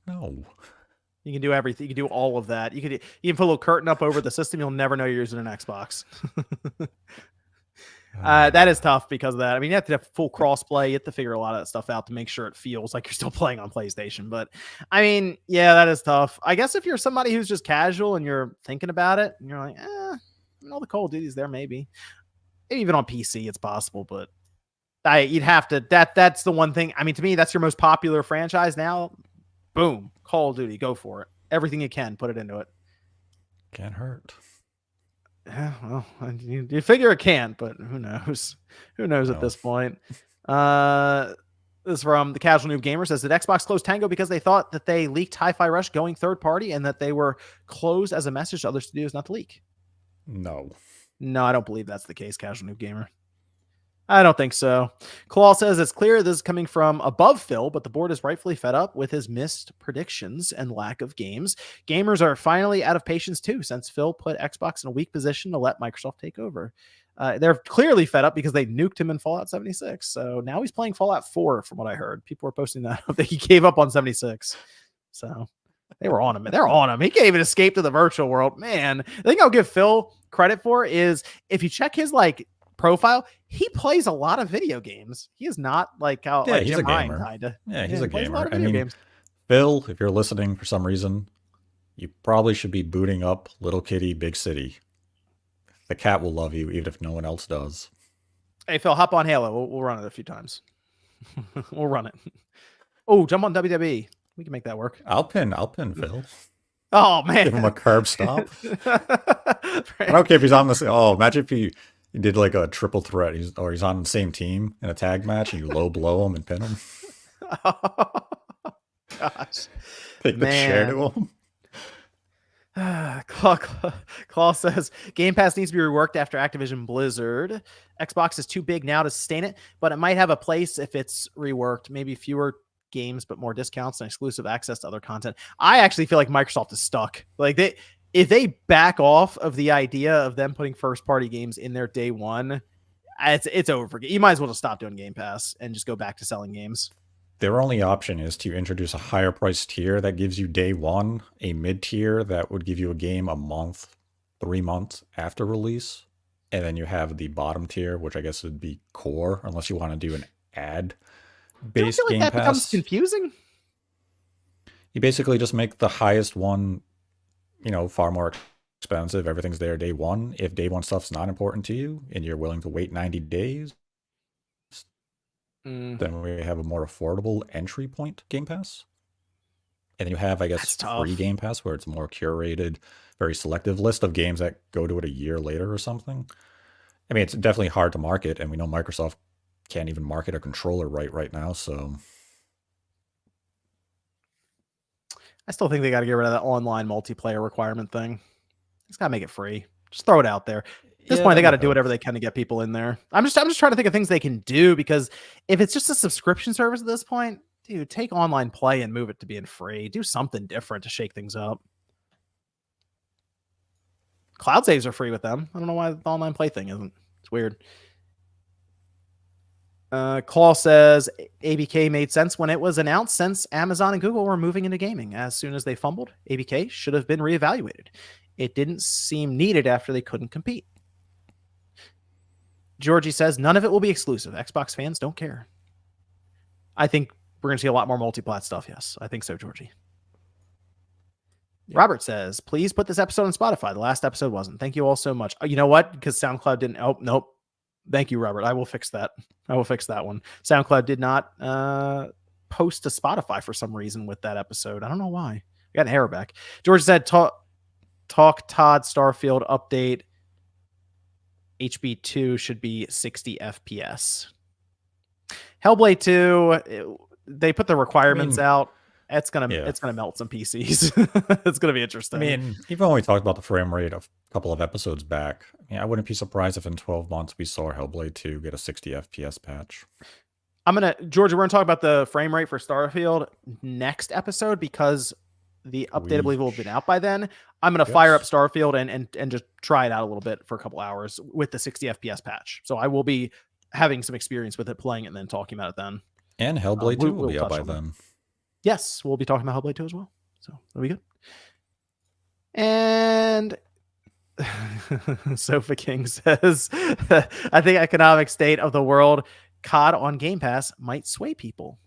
No. You can do everything. You can do all of that. You can put a little curtain up over the system. You'll never know you're using an Xbox. That is tough because of that. I mean, you have to have full crossplay. You have to figure a lot of that stuff out to make sure it feels like you're still playing on PlayStation. But I mean, yeah, that is tough. I guess if you're somebody who's just casual and you're thinking about it, and you're like, all the Call of Duty's there, maybe even on PC, it's possible. But you'd have to. That's the one thing. I mean, to me, that's your most popular franchise now. Boom, Call of Duty, go for it. Everything you can, put it into it. Can't hurt. Yeah, well, you figure it can, but who knows? Who knows at this point? This is from the Casual Noob Gamer. Says that Xbox closed Tango because they thought that they leaked Hi-Fi Rush going third party and that they were closed as a message to other studios not to leak. No, I don't believe that's the case, Casual Noob Gamer. I don't think so. Claw says it's clear this is coming from above Phil, but the board is rightfully fed up with his missed predictions and lack of games. Gamers are finally out of patience too, since Phil put Xbox in a weak position to let Microsoft take over. They're clearly fed up because they nuked him in Fallout 76. So now he's playing Fallout 4, from what I heard. People were posting that he gave up on 76. So they were on him. They're on him. He can't even escape to the virtual world. Man, the thing I'll give Phil credit for is if you check his profile, he plays a lot of video games. He is not like how he's a gamer. He's a gamer. I mean, games. Phil, if you're listening for some reason, you probably should be booting up Little Kitty Big City. The cat will love you even if no one else does. Hey Phil, hop on Halo. We'll run it a few times. We'll run it. Oh, jump on WWE. We can make that work. I'll pin Phil. Oh man, give him a curb stop. I don't care if he's on the. Oh, imagine if he did like a triple threat. He's on the same team in a tag match, and you low blow him and pin him. Oh, gosh, take the chair to him. Claw says Game Pass needs to be reworked after Activision Blizzard. Xbox is too big now to sustain it, but it might have a place if it's reworked. Maybe fewer games, but more discounts and exclusive access to other content. I actually feel like Microsoft is stuck. Like if they back off of the idea of them putting first party games in their day one, it's over. You might as well just stop doing Game Pass and just go back to selling games. Their only option is to introduce a higher price tier that gives you day one, a mid tier that would give you a game a month, 3 months after release. And then you have the bottom tier, which I guess would be core, unless you want to do an ad based Game Pass. That becomes confusing. You basically just make the highest one, far more expensive. Everything's there day one. If day one stuff's not important to you and you're willing to wait 90 days, then we have a more affordable entry point Game Pass. And then you have, I guess, free Game Pass where it's a more curated, very selective list of games that go to it a year later or something. I mean, it's definitely hard to market, and we know Microsoft can't even market a controller right now, so I still think they got to get rid of that online multiplayer requirement thing. Just got to make it free. Just throw it out there. At this point, they got to do whatever they can to get people in there. I'm just trying to think of things they can do, because if it's just a subscription service at this point, dude, take online play and move it to being free. Do something different to shake things up. Cloud saves are free with them. I don't know why the online play thing isn't. It's weird. Claw says ABK made sense when it was announced, since Amazon and Google were moving into gaming. As soon as they fumbled, ABK should have been reevaluated. It didn't seem needed after they couldn't compete. Georgie says none of it will be exclusive. Xbox fans don't care. I think we're going to see a lot more multi-plat stuff. Yes, I think so, Georgie. Yeah. Robert says, please put this episode on Spotify. The last episode wasn't. Thank you all so much. You know what? Because SoundCloud didn't. Oh, nope. Thank you, Robert. I will fix that. I will fix that one. SoundCloud did not post to Spotify for some reason with that episode. I don't know why. I got an error back. George said, talk Todd Starfield update. HB2 should be 60 FPS. Hellblade 2, they put the requirements out. It's gonna melt some PCs. It's gonna be interesting. I mean, even when we talked about the frame rate a couple of episodes back, I wouldn't be surprised if in 12 months we saw Hellblade 2 get a 60 FPS patch. Georgia, we're gonna talk about the frame rate for Starfield next episode, because the update I believe will have been out by then. I'm gonna fire up Starfield and just try it out a little bit for a couple hours with the 60 FPS patch. So I will be having some experience with it, playing it, and then talking about it then. And Hellblade 2 will be out by then. Yes, we'll be talking about Hellblade 2 as well. So that'll be good. And Sofa King says, I think economic state of the world, COD on Game Pass might sway people.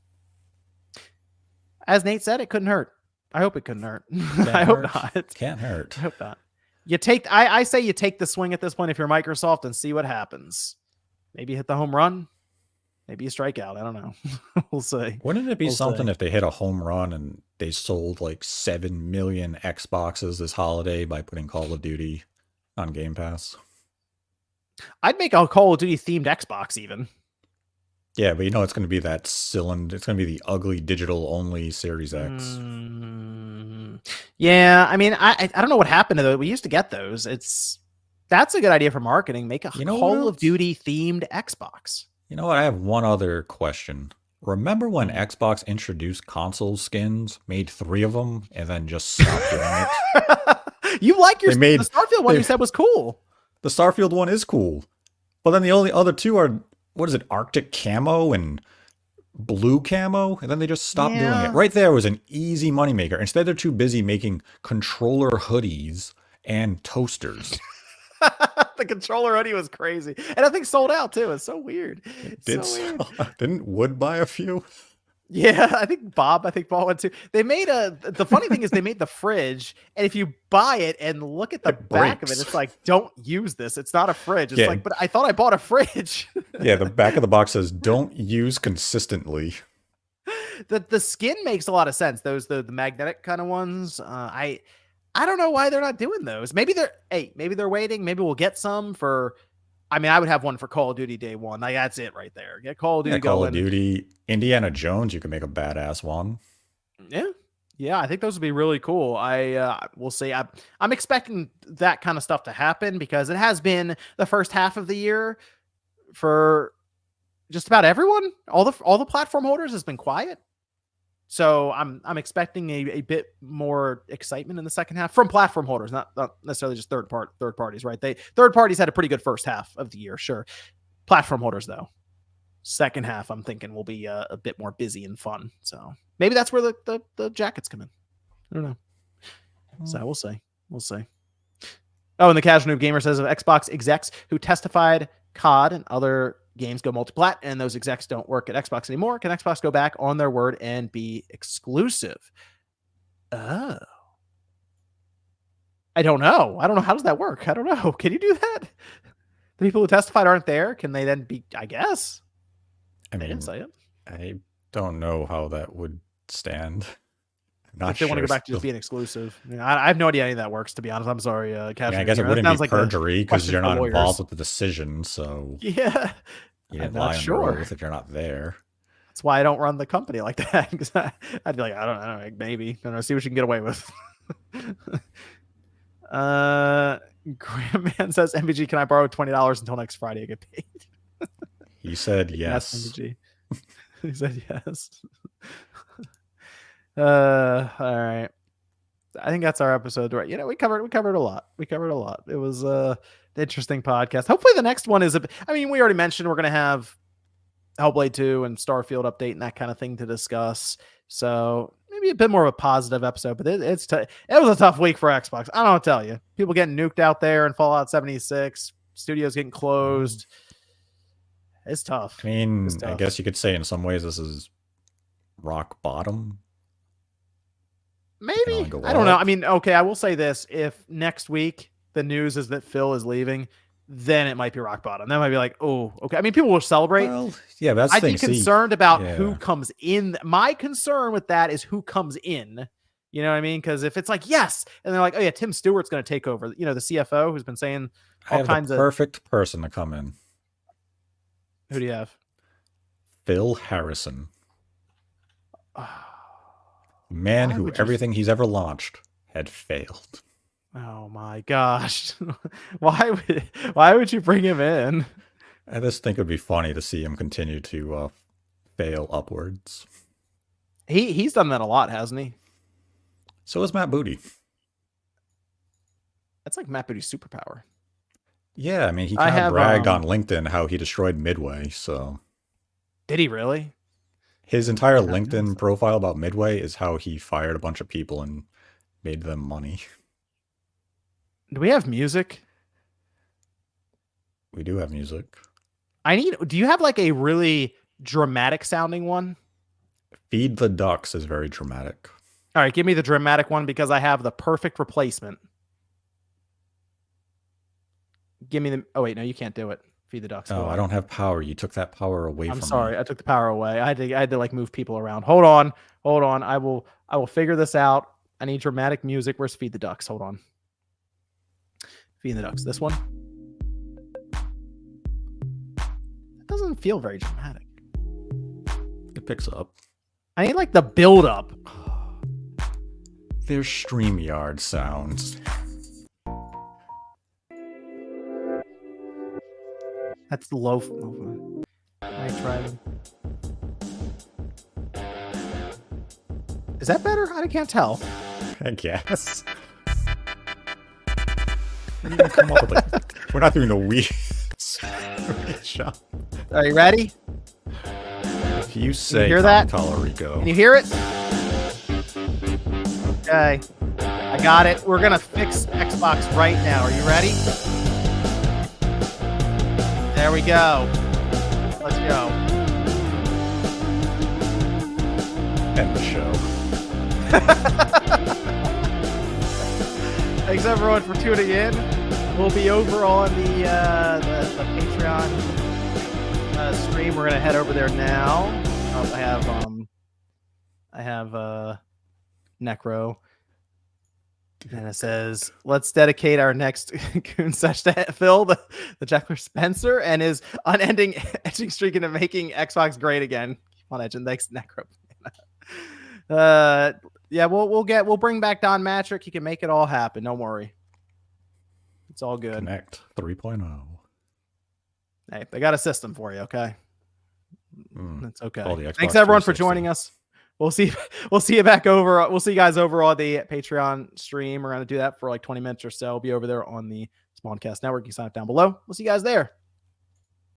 As Nate said, it couldn't hurt. I hope it couldn't hurt. I hope not. Can't hurt. I hope not. You take. I say you take the swing at this point if you're Microsoft and see what happens. Maybe you hit the home run. Maybe you strike out. I don't know. We'll see. Wouldn't it be something if they hit a home run and they sold like 7 million Xboxes this holiday by putting Call of Duty on Game Pass? I'd make a Call of Duty themed Xbox even. Yeah, but you know it's going to be that cylinder. It's going to be the ugly digital only Series X. Yeah, I mean, I don't know what happened to those. We used to get those. That's a good idea for marketing. Make a Call of Duty themed Xbox. You know what? I have one other question. Remember when Xbox introduced console skins, made 3 of them, and then just stopped doing it? You like the Starfield one you said was cool. The Starfield one is cool. But then the only other 2 are, what is it, Arctic Camo and Blue Camo? And then they just stopped doing it. Right there was an easy moneymaker. Instead, they're too busy making controller hoodies and toasters. The controller hoodie was crazy. And I think sold out too. It's so weird. Didn't Wood buy a few? Yeah, I think Bob went too. They made the funny thing is they made the fridge, and if you buy it and look at the back of it, it's like, don't use this. It's not a fridge. It's like, but I thought I bought a fridge. Yeah, the back of the box says don't use consistently. The skin makes a lot of sense. Those the magnetic kind of ones. I don't know why they're not doing those. Maybe they're waiting. Maybe we'll get some for. I mean, I would have one for Call of Duty Day 1. Like, that's it right there. Get Call of Duty going. Call of Duty, Indiana Jones. You can make a badass one. Yeah. I think those would be really cool. We'll see. I'm expecting that kind of stuff to happen because it has been the first half of the year for just about everyone. All the platform holders has been quiet. So I'm expecting a bit more excitement in the second half from platform holders, not necessarily just third parties, right? Third parties had a pretty good first half of the year, sure. Platform holders though, second half I'm thinking will be a bit more busy and fun. So maybe that's where the jackets come in. I don't know. So we'll see. Oh, and the Casual Noob Gamer says of Xbox execs who testified COD and other games go multiplat and those execs don't work at Xbox anymore. Can Xbox go back on their word and be exclusive? Oh. I don't know. How does that work? I don't know. Can you do that? The people who testified aren't there. Can they then be, I guess? I mean, didn't say it. I don't know how that would stand. If they want to go back to just being exclusive. I have no idea any of that works, to be honest. I'm sorry. I guess it wouldn't be perjury because you're not involved with the decision. So yeah, you didn't lie on your oath if you're not there. That's why I don't run the company like that. Because I'd be like, I don't know, maybe. I don't know, see what you can get away with. Graham Man says, MVG, can I borrow $20 until next Friday? I get paid. He said yes. MVG. He said yes. All right. I think that's our episode, right? We covered a lot. It was an interesting podcast. Hopefully the next one is we already mentioned we're going to have Hellblade 2 and Starfield update and that kind of thing to discuss. So maybe a bit more of a positive episode, but it was a tough week for Xbox. I don't know what to tell you. People getting nuked out there in Fallout 76, studios getting closed. It's tough. I guess you could say in some ways this is rock bottom. Maybe. I don't know. Okay, I will say this. If next week the news is that Phil is leaving, then it might be rock bottom. That might be like, oh, okay. People will celebrate. Well, yeah, that's the thing. I'd be concerned about who comes in. My concern with that is who comes in. You know what I mean? Because if it's like, yes, and they're like, oh yeah, Tim Stewart's going to take over. The CFO who's been saying all kinds of perfect person to come in. Who do you have? Phil Harrison. Man who everything he's ever launched had failed. Oh my gosh. Why would you bring him in? I just think it would be funny to see him continue to fail upwards. He's done that a lot, hasn't he? So is Matt Booty. That's like Matt Booty's superpower. Yeah, he kind of bragged on LinkedIn how he destroyed Midway, so. Did he really? His entire LinkedIn profile about Midway is how he fired a bunch of people and made them money. Do we have music? We do have music. Do you have like a really dramatic sounding one? Feed the Ducks is very dramatic. All right, give me the dramatic one because I have the perfect replacement. Give me the. Oh wait, no, you can't do it. Feed the Ducks. Oh, I don't have power. You took that power away from me. I'm sorry, I took the power away. I had to like move people around. Hold on. I will figure this out. I need dramatic music. Where's Feed the Ducks? Hold on. Feed the Ducks. This one. It doesn't feel very dramatic. It picks up. I need like the build up. There's StreamYard sounds. That's low. I tried. Is that better? I can't tell. I guess. We're gonna come up with like, we're not doing the Wii shop. Are you ready? If you say hear that? Talarico. Can you hear it? Okay. I got it. We're gonna fix Xbox right now. Are you ready? There we go. Let's go. End the show. Thanks everyone for tuning in. We'll be over on the Patreon stream. We're gonna head over there now. I have Necro. And it says, let's dedicate our next Goon Sesh to Phil, the Jackler Spencer, and his unending edging streak into making Xbox great again. Keep on edging. Thanks, Necro. Yeah, we'll bring back Don Matrick. He can make it all happen. Don't worry. It's all good. Connect 3.0. Hey, they got a system for you, okay? That's okay. Thanks everyone for joining us. We'll see you back over. We'll see you guys over on the Patreon stream. We're going to do that for like 20 minutes or so. We'll be over there on the Spawncast Network. You can sign up down below. We'll see you guys there.